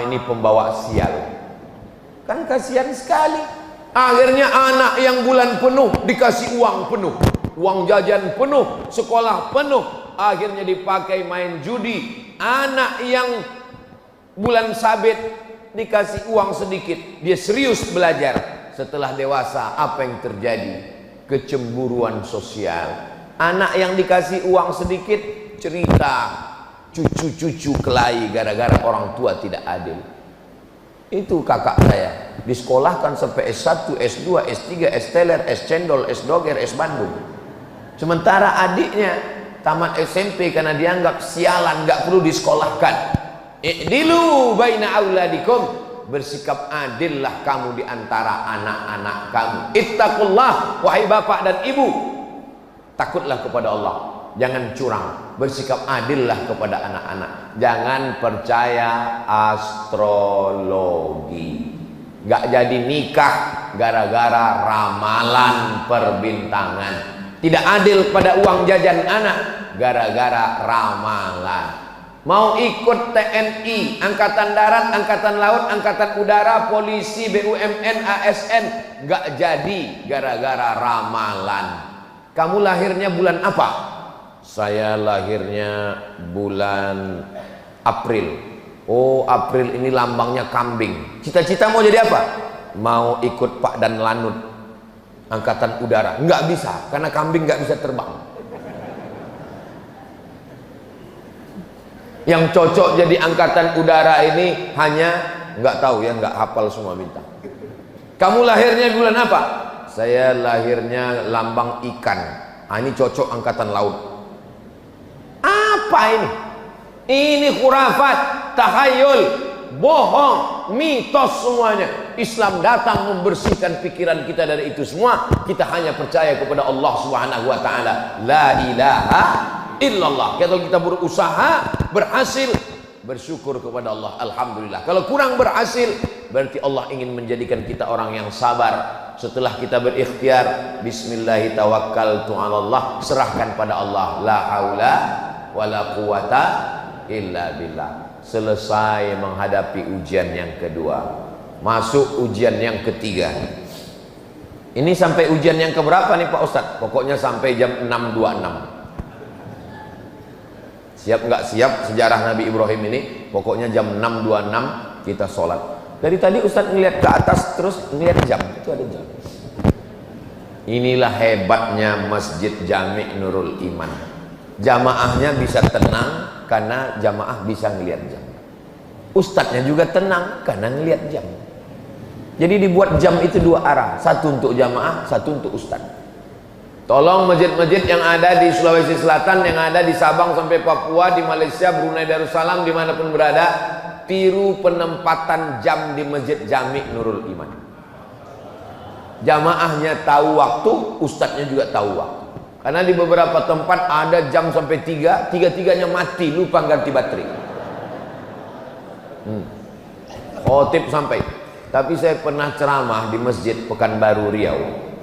ini pembawa sial. Kan kasihan sekali. Akhirnya anak yang bulan penuh dikasih uang penuh, uang jajan penuh, sekolah penuh, akhirnya dipakai main judi. Anak yang bulan sabit dikasih uang sedikit, dia serius belajar. Setelah dewasa, apa yang terjadi? Kecemburuan sosial. Anak yang dikasih uang sedikit cerita cucu-cucu kelahi gara-gara orang tua tidak adil. Itu kakak saya disekolahkan sampai S1, S2, S3, S teler, S cendol, S doger, S Bandung. Sementara adiknya tamat SMP karena dianggap sialan, nggak perlu disekolahkan. I'dilu baina auladikum, bersikap adillah kamu di antara anak-anak kamu. Ittaqullah, wahai bapak dan ibu, takutlah kepada Allah. Jangan curang, bersikap adillah kepada anak-anak. Jangan percaya astrologi. Gak jadi nikah gara-gara ramalan perbintangan. Tidak adil pada uang jajan anak gara-gara ramalan. Mau ikut TNI, Angkatan Darat, Angkatan Laut, Angkatan Udara, Polisi, BUMN, ASN, gak jadi gara-gara ramalan. Kamu lahirnya bulan apa? Saya lahirnya bulan April. Oh, April ini lambangnya kambing. Cita-cita mau jadi apa? Mau ikut Pak Dan Lanut, Angkatan Udara. Nggak bisa, karena kambing nggak bisa terbang. Yang cocok jadi Angkatan Udara ini hanya nggak tahu ya, nggak hafal semua bintang. Kamu lahirnya bulan apa? Saya lahirnya lambang ikan. Ini cocok Angkatan Laut. Apa ini? Ini khurafat, tahayul, bohong, mitos semuanya. Islam datang membersihkan pikiran kita dari itu semua. Kita hanya percaya kepada Allah Subhanahu wa taala. La ilaha illallah. Kalau kita berusaha berhasil, bersyukur kepada Allah, alhamdulillah. Kalau kurang berhasil, berarti Allah ingin menjadikan kita orang yang sabar. Setelah kita berikhtiar, bismillahi tawakkaltu 'alallah, serahkan pada Allah. La haula wala quwata illa billah. Selesai menghadapi ujian yang kedua, masuk ujian yang ketiga. Ini sampai ujian yang keberapa nih Pak Ustadz? Pokoknya sampai jam 6.26. Siap nggak siap sejarah Nabi Ibrahim ini? Pokoknya jam 6.26 kita sholat. Dari tadi Ustadz ngeliat ke atas terus ngeliat jam, itu ada jam. Inilah hebatnya Masjid Jami' Nurul Iman. Jamaahnya bisa tenang karena jamaah bisa ngeliat jam. Ustadznya juga tenang karena ngeliat jam. Jadi dibuat jam itu dua arah, satu untuk jamaah, satu untuk ustadz. Tolong masjid-masjid yang ada di Sulawesi Selatan, yang ada di Sabang sampai Papua, di Malaysia, Brunei Darussalam, dimanapun berada, tiru penempatan jam di Masjid Jami' Nurul Iman. Jamaahnya tahu waktu, ustadznya juga tahu waktu. Karena di beberapa tempat ada jam sampai 3, tiga-tiganya mati, lupa ganti baterai. Khotib sampai. Tapi saya pernah ceramah di Masjid Pekanbaru Riau.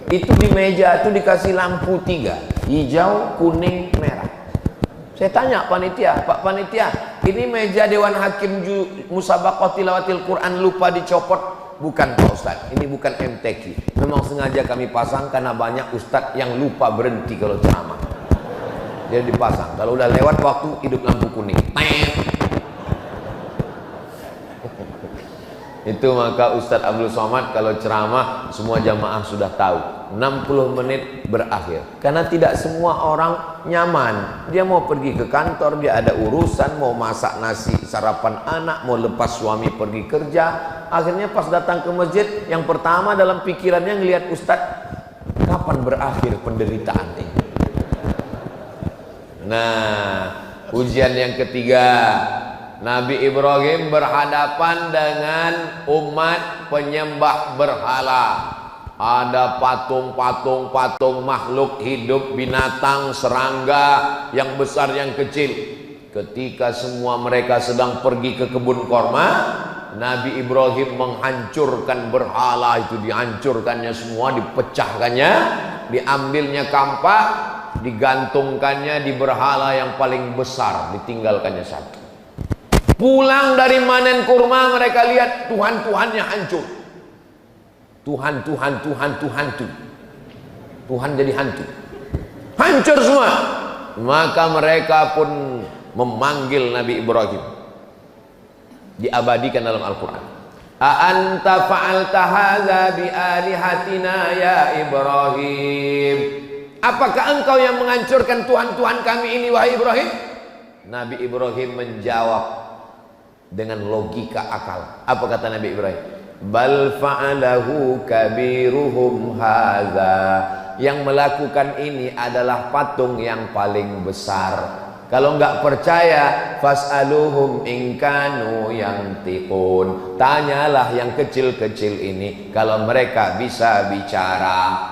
Itu di meja itu dikasih lampu 3, hijau, kuning, merah. Saya tanya panitia, Pak panitia, ini meja Dewan Hakim Musabaqah Tilawatil Quran lupa dicopot? Bukan Pak Ustadz, ini bukan MTQ. Memang sengaja kami pasang karena banyak ustadz yang lupa berhenti kalau ceramah. Jadi dipasang. Kalau udah lewat waktu hidup lampu kuning. Itu maka Ustadz Abdul Somad kalau ceramah semua jamaah sudah tahu 60 menit berakhir. Karena tidak semua orang nyaman. Dia mau pergi ke kantor, dia ada urusan, mau masak nasi sarapan anak, mau lepas suami pergi kerja. Akhirnya pas datang ke masjid, yang pertama dalam pikirannya ngelihat Ustadz, kapan berakhir penderitaan ini? Nah, ujian yang ketiga, Nabi Ibrahim berhadapan dengan umat penyembah berhala. Ada patung makhluk hidup, binatang, serangga, yang besar yang kecil. Ketika semua mereka sedang pergi ke kebun korma, Nabi Ibrahim menghancurkan berhala itu, dihancurkannya semua, dipecahkannya, diambilnya kampak, digantungkannya di berhala yang paling besar, ditinggalkannya satu. Pulang dari manen kurma, mereka lihat Tuhan-Tuhannya hancur. Tuhan jadi hantu. Hancur semua. Maka mereka pun memanggil Nabi Ibrahim. Diabadikan dalam Al-Quran. A anta fa'alta hadza bi alihatina ya Ibrahim. Apakah engkau yang menghancurkan Tuhan-Tuhan kami ini wahai Ibrahim? Nabi Ibrahim menjawab dengan logika akal. Apa kata Nabi Ibrahim? Bal fa'alahu kabiruhum hadza. Yang melakukan ini adalah patung yang paling besar. Kalau enggak percaya, fas'aluhum in kanu yantiqun. Tanyalah yang kecil-kecil ini kalau mereka bisa bicara.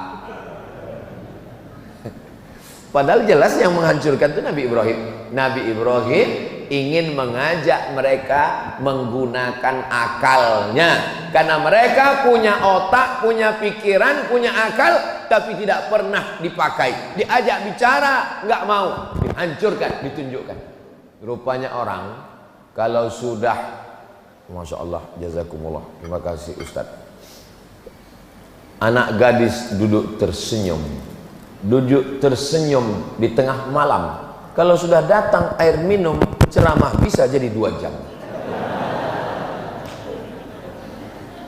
Padahal jelas yang menghancurkan itu Nabi Ibrahim. Nabi Ibrahim ingin mengajak mereka menggunakan akalnya. Karena mereka punya otak, punya pikiran, punya akal, tapi tidak pernah dipakai. Diajak bicara, nggak mau. Dihancurkan, ditunjukkan. Rupanya orang, kalau sudah, Masya Allah, jazakumullah, terima kasih Ustaz. Anak gadis duduk tersenyum. Duduk tersenyum di tengah malam. Kalau sudah datang air minum, ceramah bisa jadi 2 jam.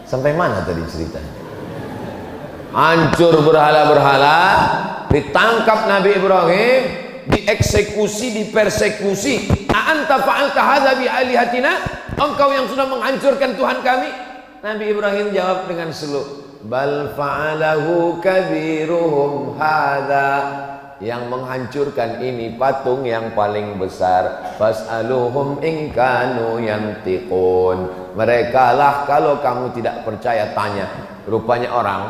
Sampai mana tadi ceritanya? Hancur berhala-berhala, ditangkap Nabi Ibrahim, dieksekusi, dipersekusi. A'anta fa'alta hadza bi alihatina? Engkau yang sudah menghancurkan Tuhan kami? Nabi Ibrahim jawab dengan slow. Bal fa'alahu kabiruhum hadza. Yang menghancurkan ini patung yang paling besar. Fas'aluhum in kanu yantiqun. Mereka lah, kalau kamu tidak percaya tanya. Rupanya orang,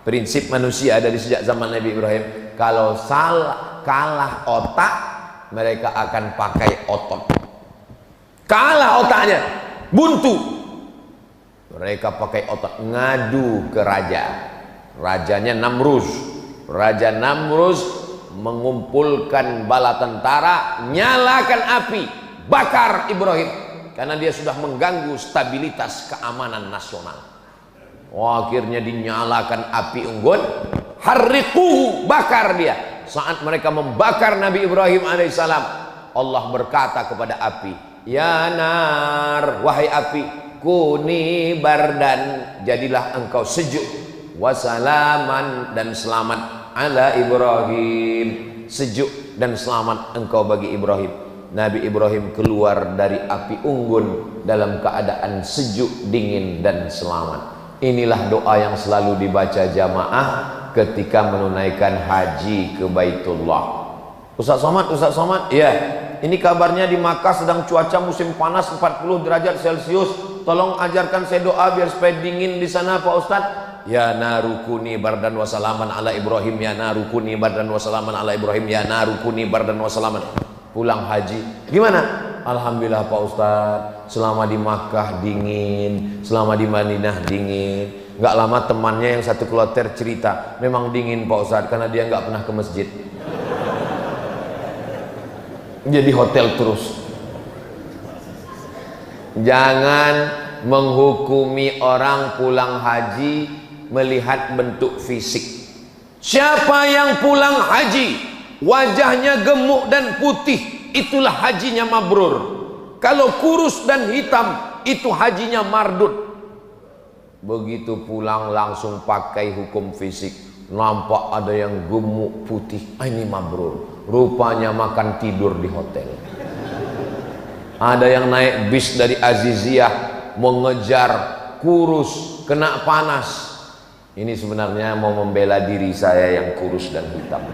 prinsip manusia dari sejak zaman Nabi Ibrahim, kalau kalah otak, mereka akan pakai otot. Kalah otaknya, buntu, mereka pakai otot, ngadu ke raja. Rajanya Namrus. Raja Namrus mengumpulkan bala tentara, nyalakan api, bakar Ibrahim, karena dia sudah mengganggu stabilitas keamanan nasional. Akhirnya dinyalakan api unggun, harriquhu, bakar dia. Saat mereka membakar Nabi Ibrahim alaihissalam, Allah berkata kepada api, ya nar, wahai api, kuni bardan, jadilah engkau sejuk, wasalaman, dan selamat, ala Ibrahim, sejuk dan selamat engkau bagi Ibrahim. Nabi Ibrahim keluar dari api unggun dalam keadaan sejuk, dingin, dan selamat. Inilah doa yang selalu dibaca jamaah ketika menunaikan haji ke Baitullah. Ustaz Somad, ya, ini kabarnya di Makkah sedang cuaca musim panas 40 derajat Celcius. Tolong ajarkan saya doa biar supaya dingin di sana Pak Ustaz. Ya narukuni bardan wasalaman ala Ibrahim, ya narukuni bardan wasalaman ala Ibrahim, ya narukuni bardan wasalaman. Pulang haji, gimana? Alhamdulillah Pak Ustaz, selama di Makkah dingin, selama di Madinah dingin. Gak lama temannya yang satu kloter cerita, memang dingin Pak Ustaz karena dia gak pernah ke masjid. Jadi hotel terus. Jangan menghukumi orang pulang haji melihat bentuk fisik. Siapa yang pulang haji wajahnya gemuk dan putih, itulah hajinya mabrur. Kalau kurus dan hitam, itu hajinya mardud. Begitu pulang langsung pakai hukum fisik, nampak ada yang gemuk putih, ini mabrur. Rupanya makan tidur di hotel. Ada yang naik bis dari Aziziyah mengejar kurus, kena panas. Ini sebenarnya mau membela diri saya yang kurus dan hitam.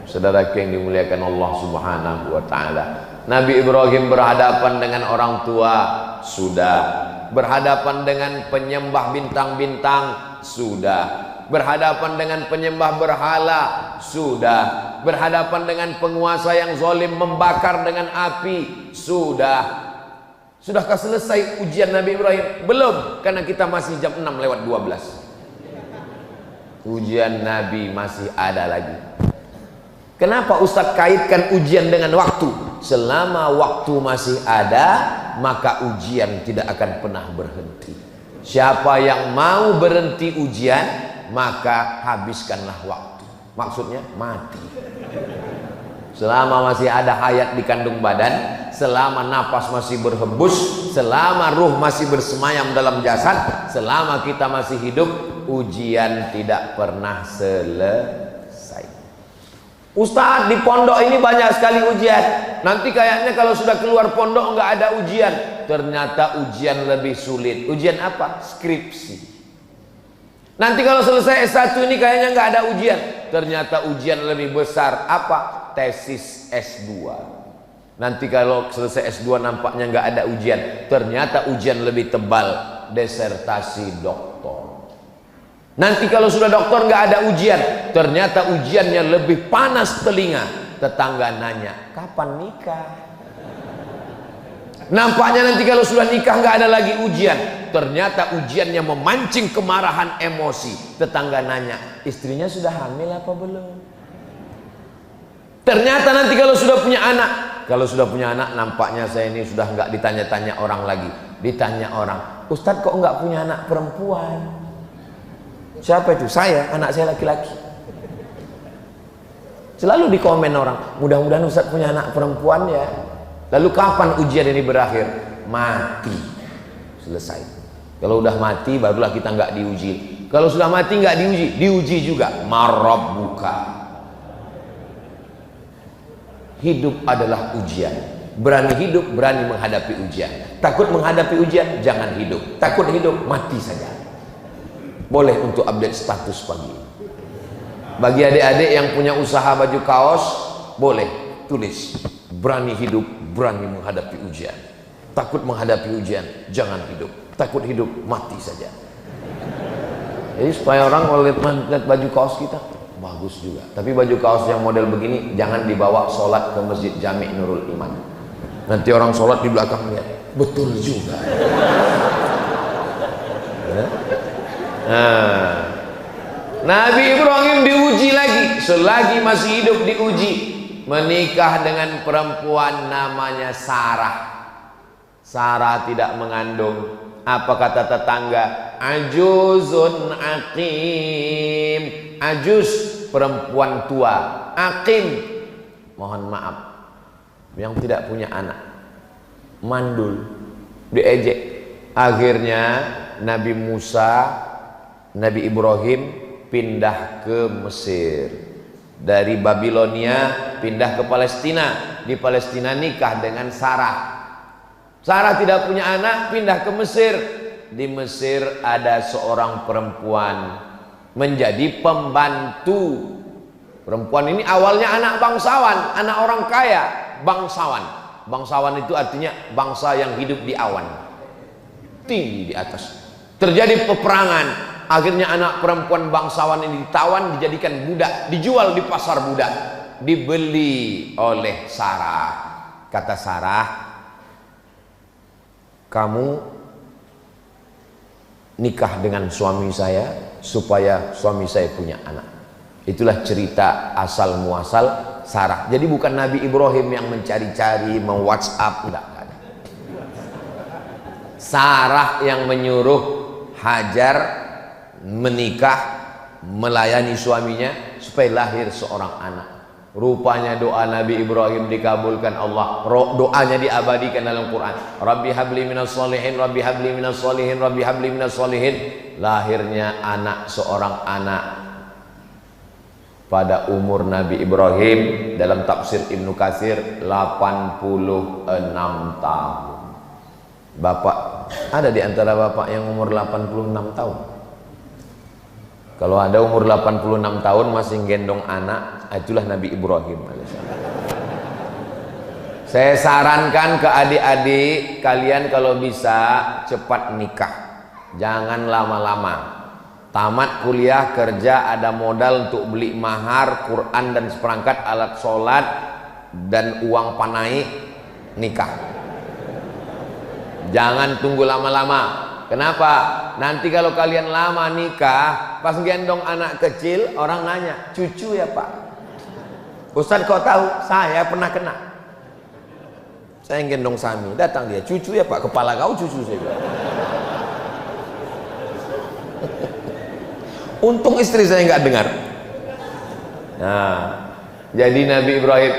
Saudara yang dimuliakan Allah Subhanahu wa taala. Nabi Ibrahim berhadapan dengan orang tua, sudah. Berhadapan dengan penyembah bintang-bintang, sudah. Berhadapan dengan penyembah berhala, sudah. Berhadapan dengan penguasa yang zalim membakar dengan api, sudah. Sudahkah selesai ujian Nabi Ibrahim? Belum, karena kita masih jam 6:12. Ujian Nabi masih ada lagi. Kenapa Ustadz kaitkan ujian dengan waktu? Selama waktu masih ada, maka ujian tidak akan pernah berhenti. Siapa yang mau berhenti ujian, maka habiskanlah waktu. Maksudnya mati. Selama masih ada hayat di kandung badan, selama napas masih berhembus, selama ruh masih bersemayam dalam jasad, selama kita masih hidup, ujian tidak pernah selesai. Ustadz, di pondok ini banyak sekali ujian. Nanti kayaknya kalau sudah keluar pondok nggak ada ujian. Ternyata ujian lebih sulit. Ujian apa? Skripsi. Nanti kalau selesai S1 ini kayaknya nggak ada ujian. Ternyata ujian lebih besar. Apa? Tesis S2. Nanti kalau selesai S2 nampaknya nggak ada ujian. Ternyata ujian lebih tebal. Disertasi doktor. Nanti kalau sudah doktor nggak ada ujian, ternyata ujiannya lebih panas telinga. Tetangga nanya, kapan nikah? Nampaknya nanti kalau sudah nikah nggak ada lagi ujian, ternyata ujiannya memancing kemarahan emosi. Tetangga nanya, istrinya sudah hamil apa belum? Ternyata nanti kalau sudah punya anak, nampaknya saya ini sudah nggak ditanya-tanya orang lagi. Ditanya orang, Ustadz kok nggak punya anak perempuan? Siapa itu? Saya, anak saya laki-laki. Selalu di komen orang, mudah-mudahan Ustadz punya anak perempuan ya. Lalu kapan ujian ini berakhir? Mati. Selesai. Kalau udah mati barulah kita nggak diuji. Kalau sudah mati nggak diuji, diuji juga. Marabbuka. Hidup adalah ujian. Berani hidup, berani menghadapi ujian. Takut menghadapi ujian, jangan hidup. Takut hidup, mati saja. Boleh untuk update status pagi. Bagi adik-adik yang punya usaha baju kaos, boleh tulis berani hidup, berani menghadapi ujian. Takut menghadapi ujian, jangan hidup. Takut hidup, mati saja. Jadi supaya orang kalau lihat baju kaos kita bagus juga. Tapi baju kaos yang model begini jangan dibawa sholat ke Masjid Jami' Nurul Iman. Nanti orang sholat di belakang lihat, betul juga. Nah, Nabi Ibrahim diuji lagi, selagi masih hidup diuji, menikah dengan perempuan namanya Sarah. Sarah tidak mengandung. Apa kata tetangga? ajuzun aqim. Ajuz, perempuan tua. Aqim, mohon maaf, yang tidak punya anak, mandul, diejek. Akhirnya Nabi Musa, Nabi Ibrahim pindah ke Mesir. Dari Babilonia pindah ke Palestina. Di Palestina nikah dengan Sarah. Sarah tidak punya anak, pindah ke Mesir. Di Mesir ada seorang perempuan menjadi pembantu. Perempuan ini awalnya anak bangsawan, anak orang kaya, bangsawan. Bangsawan itu artinya bangsa yang hidup di awan, tinggi di atas. Terjadi peperangan, akhirnya anak perempuan bangsawan ini ditawan, dijadikan budak, dijual di pasar budak, dibeli oleh Sarah. Kata Sarah, kamu nikah dengan suami saya supaya suami saya punya anak. Itulah cerita asal muasal Sarah. Jadi bukan Nabi Ibrahim yang mencari-cari, WhatsApp, enggak ada. Sarah yang menyuruh Hajar menikah, melayani suaminya supaya lahir seorang anak. Rupanya doa Nabi Ibrahim dikabulkan Allah. Doanya diabadikan dalam Quran. Rabbi habli minas solihin, Rabbi habli minas solihin, Rabbi habli minas solihin. Lahirnya anak, seorang anak pada umur Nabi Ibrahim, dalam tafsir Ibnu Katsir 86 tahun. Bapak, ada di antara bapak yang umur 86 tahun? Kalau ada umur 86 tahun masih gendong anak, itulah Nabi Ibrahim alaihissalam. Saya sarankan ke adik-adik kalian kalau bisa cepat nikah, jangan lama-lama. Tamat kuliah, kerja, ada modal untuk beli mahar, Quran dan seperangkat alat sholat dan uang panai, nikah. Jangan tunggu lama-lama. Kenapa? Nanti kalau kalian lama nikah, pas gendong anak kecil, orang nanya, cucu ya Pak? Ustadz kok tahu? Saya pernah kena. Saya gendong Sami, datang dia, cucu ya Pak? Kepala kau cucu saya bilang. Untung istri saya nggak dengar. Nah, jadi Nabi Ibrahim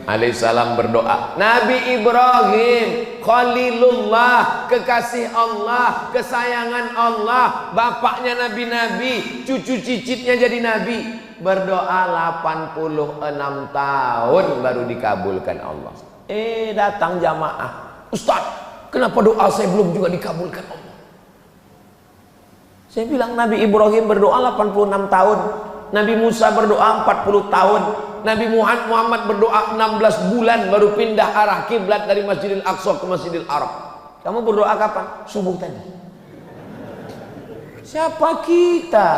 alaihissalam berdoa. Nabi Ibrahim Khalilullah, kekasih Allah, kesayangan Allah, bapaknya nabi-nabi, cucu cicitnya jadi nabi, berdoa 86 tahun baru dikabulkan Allah. Datang jamaah, Ustaz, kenapa doa saya belum juga dikabulkan Allah? Saya bilang Nabi Ibrahim berdoa 86 tahun, Nabi Musa berdoa 40 tahun, Nabi Muhammad berdoa 16 bulan baru pindah arah kiblat dari Masjidil Aqsa ke Masjidil Arab. Kamu berdoa kapan? Subuh tadi. Siapa kita?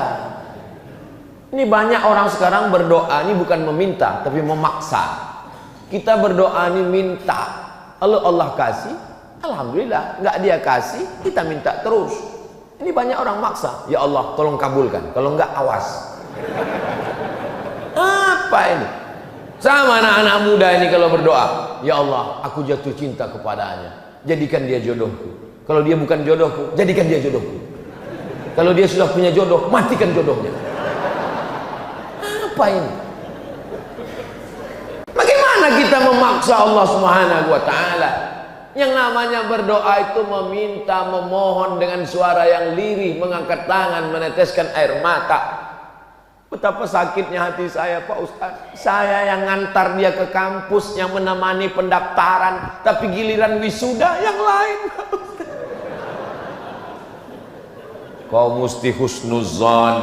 Ini banyak orang sekarang berdoa ini bukan meminta tapi memaksa. Kita berdoa ini minta. Kalau Allah kasih, alhamdulillah. Nggak dia kasih, kita minta terus. Ini banyak orang maksa. Ya Allah, tolong kabulkan. Kalau enggak, awas. Apa ini? Sama anak-anak muda ini kalau berdoa, ya Allah, aku jatuh cinta kepadanya, jadikan dia jodohku. Kalau dia bukan jodohku, jadikan dia jodohku. Kalau dia sudah punya jodoh, matikan jodohnya. Apa ini? Bagaimana kita memaksa Allah Subhanahu wa Ta'ala? Yang namanya berdoa itu meminta, memohon dengan suara yang lirih, mengangkat tangan, meneteskan air mata. Betapa sakitnya hati saya, Pak Ustadz. Saya yang ngantar dia ke kampus, yang menemani pendaftaran, tapi giliran wisuda yang lain. Kau mesti husnuzon,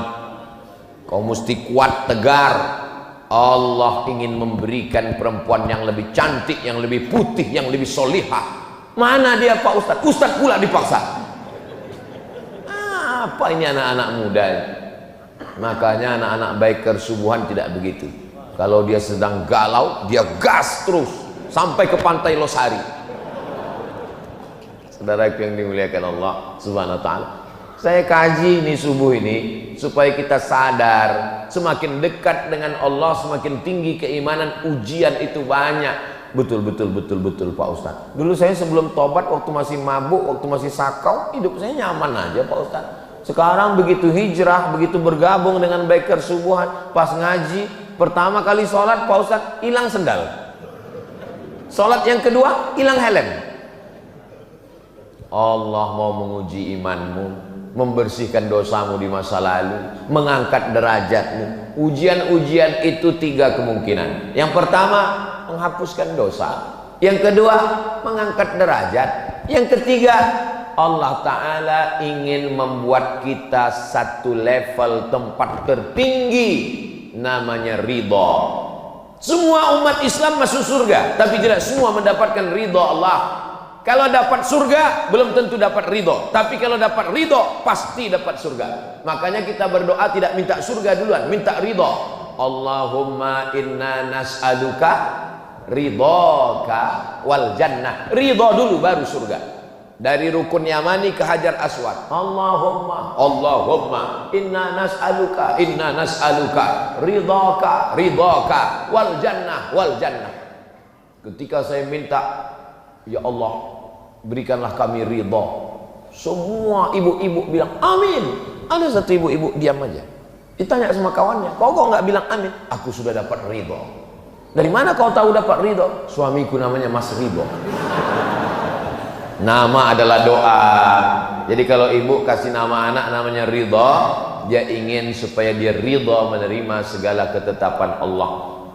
kau mesti kuat tegar. Allah ingin memberikan perempuan yang lebih cantik, yang lebih putih, yang lebih solihah. Mana dia Pak Ustadz? Ustadz pula dipaksa. Apa ini anak-anak muda ini? Makanya anak-anak baik kesubuhan tidak begitu. Kalau dia sedang galau, dia gas terus sampai ke pantai Losari. Saudara yang dimuliakan Allah Subhanahu wa Ta'ala, saya kaji ini subuh ini supaya kita sadar, semakin dekat dengan Allah semakin tinggi keimanan, ujian itu banyak. Betul Pak Ustadz. Dulu saya sebelum tobat, waktu masih mabuk, waktu masih sakau, hidup saya nyaman aja Pak Ustadz. Sekarang begitu hijrah, begitu bergabung dengan biker subuhan, pas ngaji, pertama kali sholat Pak Ustadz hilang sendal. Sholat yang kedua hilang helm. Allah mau menguji imanmu, membersihkan dosamu di masa lalu, mengangkat derajatmu. Ujian-ujian itu 3 kemungkinan. Yang pertama, menghapuskan dosa. Yang kedua, mengangkat derajat. Yang ketiga, Allah Ta'ala ingin membuat kita satu level tempat tertinggi, namanya ridha. Semua umat Islam masuk surga, tapi tidak semua mendapatkan ridha Allah. Kalau dapat surga belum tentu dapat ridho, tapi kalau dapat ridho pasti dapat surga. Makanya kita berdoa tidak minta surga duluan, minta ridho. Allahumma inna nas'aluka ridhoka wal jannah. Ridho dulu baru surga. Dari rukun Yamani ke Hajar Aswad, Allahumma inna nas'aluka ridhoka wal jannah. Ketika saya minta, ya Allah, berikanlah kami ridha. Semua ibu-ibu bilang amin. Ada satu ibu-ibu diam aja. Ditanya sama kawannya, kok nggak bilang amin? Aku sudah dapat ridha. Dari mana kau tahu dapat ridha? Suamiku namanya Mas Ridho. Nama adalah doa. Jadi kalau ibu kasih nama anak namanya Ridha, dia ingin supaya dia ridha menerima segala ketetapan Allah,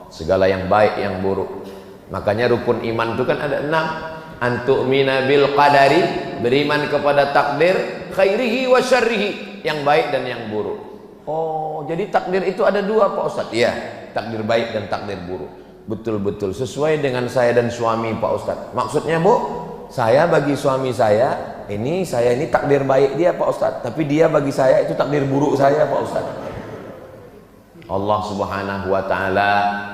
segala yang baik yang buruk. Makanya rukun iman itu kan ada 6. Antu'mina bil qadari, beriman kepada takdir, khairihi wa syarrihi, yang baik dan yang buruk. Oh, jadi takdir itu ada 2 Pak Ustadz? Iya, takdir baik dan takdir buruk. Betul-betul sesuai dengan saya dan suami Pak Ustadz. Maksudnya Bu, saya bagi suami saya ini takdir baik dia Pak Ustadz, tapi dia bagi saya itu takdir buruk saya Pak Ustadz. Allah Subhanahu wa Ta'ala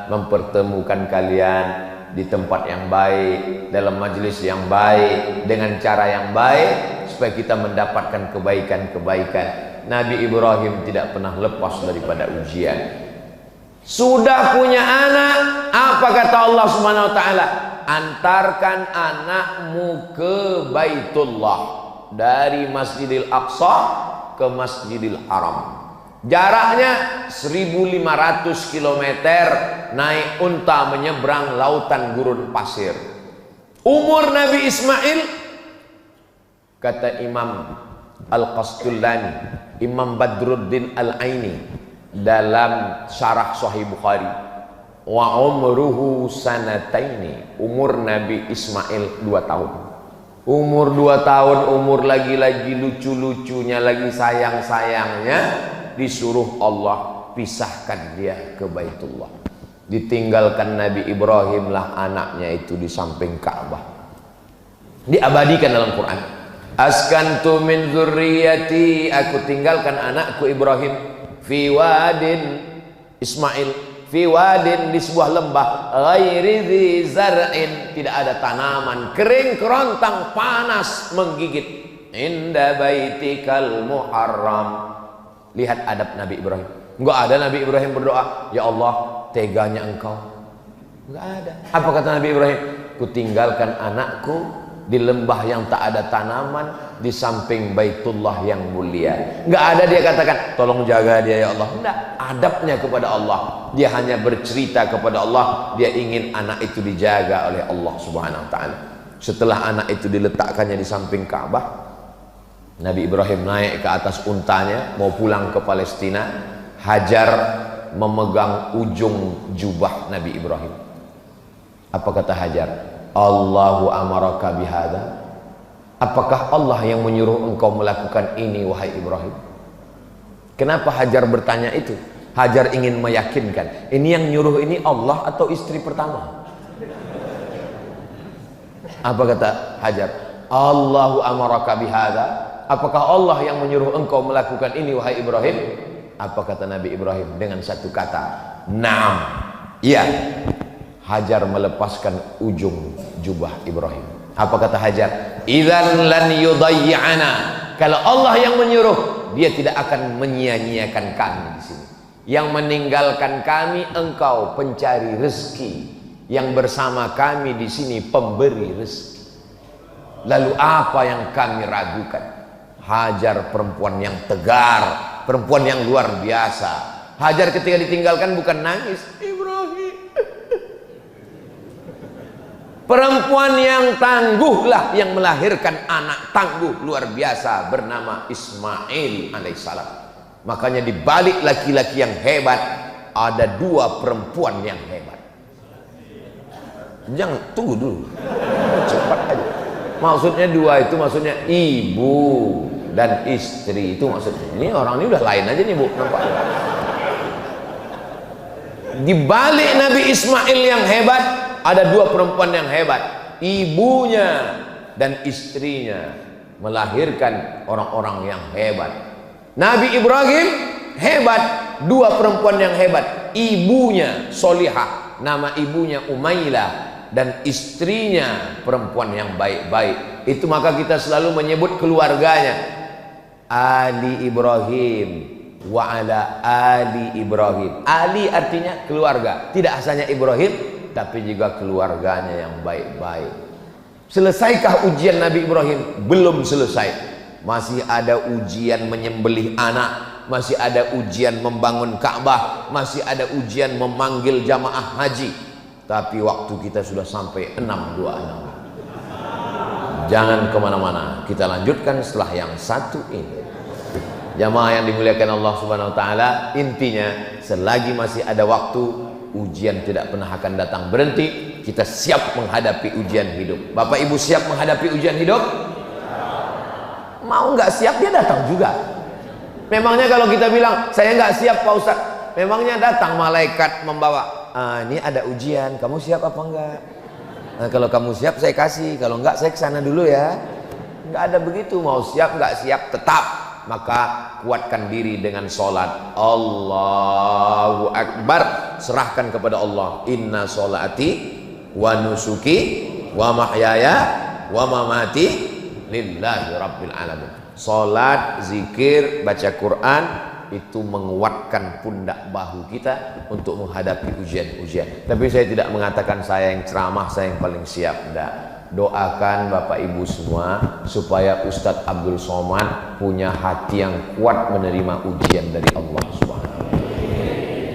mempertemukan kalian di tempat yang baik, dalam majelis yang baik, dengan cara yang baik, supaya kita mendapatkan kebaikan-kebaikan. Nabi Ibrahim tidak pernah lepas daripada ujian. Sudah punya anak, apa kata Allah Subhanahu wa Ta'ala? Antarkan anakmu ke Baitullah, dari Masjidil Aqsa ke Masjidil Haram. Jaraknya 1500 km, naik unta menyeberang lautan gurun pasir. Umur Nabi Ismail, kata Imam Al-Qastullani, Imam Badruddin Al-Aini dalam syarah Sahih Bukhari, wa umruhu sanataini, umur Nabi Ismail 2 tahun. Umur 2 tahun, umur lagi-lagi lucu-lucunya, lagi sayang-sayangnya, disuruh Allah pisahkan dia ke Baitullah. Ditinggalkan Nabi Ibrahim lah anaknya itu di samping Ka'bah. Diabadikan dalam Quran. Askantu min dzurriyyati, aku tinggalkan anakku Ibrahim fi wadin, Ismail fi wadin, di sebuah lembah, ghairi dzi zar'in, tidak ada tanaman, kering kerontang, panas menggigit, inda baitikal muharram. Lihat adab Nabi Ibrahim. Enggak ada Nabi Ibrahim berdoa, ya Allah teganya engkau. Enggak ada. Apa kata Nabi Ibrahim? Kutinggalkan anakku di lembah yang tak ada tanaman, di samping Baitullah yang mulia. Enggak ada dia katakan tolong jaga dia ya Allah. Enggak. Adabnya kepada Allah, dia hanya bercerita kepada Allah, dia ingin anak itu dijaga oleh Allah Subhanahu wa Ta'ala. Setelah anak itu diletakkannya di samping Ka'bah, Nabi Ibrahim naik ke atas untanya mau pulang ke Palestina. Hajar memegang ujung jubah Nabi Ibrahim. Apa kata Hajar? Allahu amaraka bihada, apakah Allah yang menyuruh engkau melakukan ini wahai Ibrahim? Kenapa Hajar bertanya itu? Hajar ingin meyakinkan, ini yang nyuruh ini Allah atau istri pertama? Apa kata Hajar? Allahu amaraka bihada, apakah Allah yang menyuruh engkau melakukan ini wahai Ibrahim? Apa kata Nabi Ibrahim dengan satu kata? Naam. Iya. Hajar melepaskan ujung jubah Ibrahim. Apa kata Hajar? Idzan lan yudayyi'ana. Kalau Allah yang menyuruh, dia tidak akan menyia-nyiakan kami di sini. Yang meninggalkan kami engkau pencari rezeki, yang bersama kami di sini pemberi rezeki. Lalu apa yang kami ragukan? Hajar perempuan yang tegar, perempuan yang luar biasa. Hajar ketika ditinggalkan bukan nangis, Ibrahim. Perempuan yang tangguhlah yang melahirkan anak tangguh luar biasa bernama Ismail alaihissalam. Makanya di balik laki-laki yang hebat ada dua perempuan yang hebat. Jangan tunggu dulu, cepat aja. Maksudnya dua itu maksudnya ibu dan istri, itu maksudnya. Ini orang ini udah lain aja nih bu, nampak? Di balik Nabi Ismail yang hebat ada dua perempuan yang hebat, ibunya dan istrinya melahirkan orang-orang yang hebat. Nabi Ibrahim hebat, dua perempuan yang hebat, ibunya solihah, nama ibunya Umailah, dan istrinya perempuan yang baik-baik. Itu maka kita selalu menyebut keluarganya Ali Ibrahim wa ala Ali Ibrahim. Ali artinya keluarga, tidak hanya Ibrahim tapi juga keluarganya yang baik-baik. Selesaikah ujian Nabi Ibrahim? Belum selesai. Masih ada ujian menyembelih anak, masih ada ujian membangun Ka'bah, masih ada ujian memanggil jamaah haji. Tapi waktu kita sudah sampai 626. Jangan kemana-mana, kita lanjutkan setelah yang satu ini. Jamaah yang dimuliakan Allah Subhanahu wa Ta'ala, intinya selagi masih ada waktu, ujian tidak pernah akan datang berhenti. Kita siap menghadapi ujian hidup. Bapak Ibu siap menghadapi ujian hidup? Mau nggak siap dia datang juga. Memangnya kalau kita bilang saya nggak siap Pak Ustadz, memangnya datang malaikat membawa, ini ada ujian, kamu siap apa enggak? Nah, kalau kamu siap saya kasih, kalau enggak saya kesana dulu ya. Enggak ada begitu, mau siap nggak siap tetap. Maka kuatkan diri dengan sholat. Allahu Akbar, serahkan kepada Allah. Inna sholati wa nusuki wa mahyaya wa mamati lillahi rabbil alamin. Sholat, zikir, baca Quran itu menguatkan pundak bahu kita untuk menghadapi ujian-ujian. Tapi saya tidak mengatakan saya yang ceramah, saya yang paling siap. Tidak. Doakan Bapak Ibu semua supaya Ustadz Abdul Somad punya hati yang kuat menerima ujian dari Allah Subhanahu.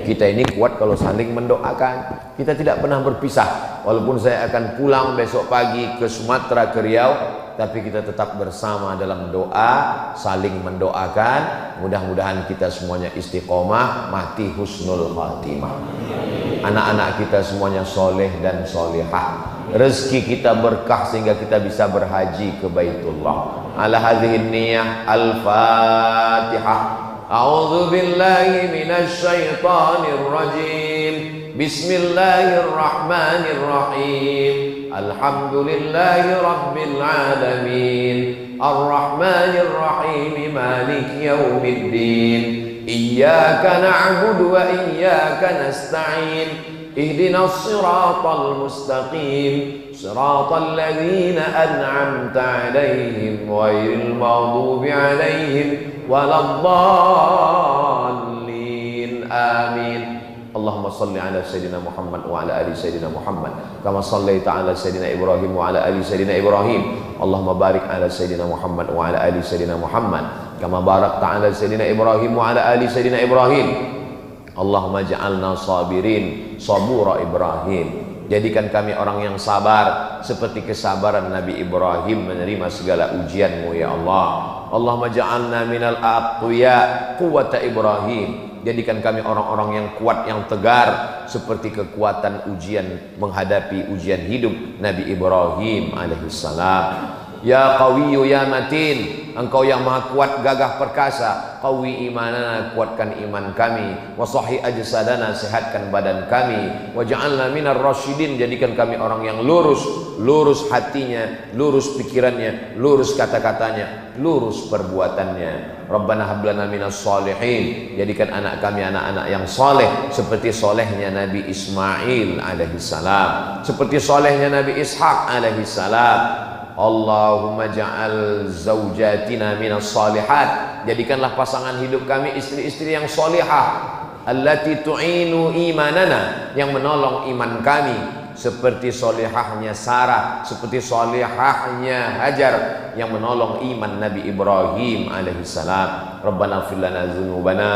Kita ini kuat kalau saling mendoakan. Kita tidak pernah berpisah. Walaupun saya akan pulang besok pagi ke Sumatera, ke Riau, tapi kita tetap bersama dalam doa, saling mendoakan. Mudah-mudahan kita semuanya istiqomah, mati husnul khatimah. Anak-anak kita semuanya soleh dan solehah. Rezeki kita berkah sehingga kita bisa berhaji ke Baitullah. Ala hadhihi niyah, al-Fatihah. A'udzu billahi minasy syaithanir rajim. Bismillahirrahmanirrahim. Alhamdulillahi rabbil alamin. Ar-Rahmanir Rahim. Maliki yaumiddin. Iyyaka na'budu wa iyyaka nasta'in. Ihdinas siratal mustaqim. Siratal ladzina an'amta 'alaihim ghairil maghdubi 'alaihim waladdallin. Amin. Allahumma salli ala Sayyidina Muhammad wa ala ali Sayyidina Muhammad kama sallaita ala Sayyidina Ibrahim wa ala ali Sayyidina Ibrahim. Allahumma barik ala Sayyidina Muhammad wa ala ali Sayyidina Muhammad kama barakta ala Sayyidina Ibrahim wa ala ali Sayyidina Ibrahim. Allahumma ja'alna sabirin sabura Ibrahim. Jadikan kami orang yang sabar seperti kesabaran Nabi Ibrahim menerima segala ujian-Mu ya Allah. Allahumma ja'alna minal aqwiya quwwata Ibrahim. Jadikan kami orang-orang yang kuat, yang tegar seperti kekuatan ujian menghadapi ujian hidup Nabi Ibrahim alaihissalam. Ya Qawiyyu ya Matin, Engkau yang maha kuat, gagah perkasa. Qawi imanana, kuatkan iman kami. Wa sahih ajsadana, sehatkan badan kami. Waj'alna minar rasyidin, jadikan kami orang yang lurus, lurus hatinya, lurus pikirannya, lurus kata-katanya, lurus perbuatannya. Rabbana hablana minas salihin, jadikan anak kami anak-anak yang soleh seperti solehnya Nabi Ismail alaihissalam, seperti solehnya Nabi Ishaq alaihissalam. Allahumma ja'al zawjatina minas salihat, jadikanlah pasangan hidup kami istri-istri yang solihah. Allati tu'inu imanana, yang menolong iman kami. seperti solihahnya Sarah, seperti solihahnya Hajar yang menolong iman Nabi Ibrahim alaihissalam. Rabbana ighfir lana dzunubana,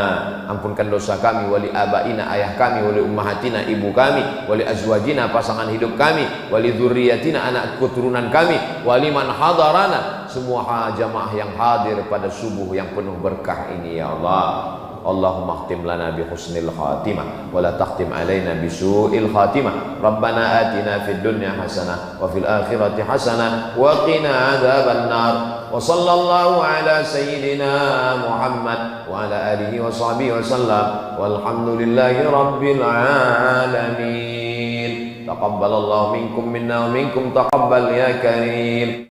ampunkan dosa kami, wali abaina, ayah kami, wali ummahatina, ibu kami, wali azwajina, pasangan hidup kami, wali dzurriyyatina, anak keturunan kami, wali man hadarana, semua jamaah yang hadir pada subuh yang penuh berkah ini ya Allah. Allahumma khtim lana bi husnil khatimah wa la takhtim alaina bi su'il khatimah. Rabbana atina fid dunya hasanah wa fil akhirati hasanah wa qina adzaban nar. Wa sallallahu ala sayyidina Muhammad wa ala alihi wa sahbihi wa sallam. Walhamdulillahi rabbil alamin. Taqabbalallahu minkum minna wa minkum taqabbal ya karim.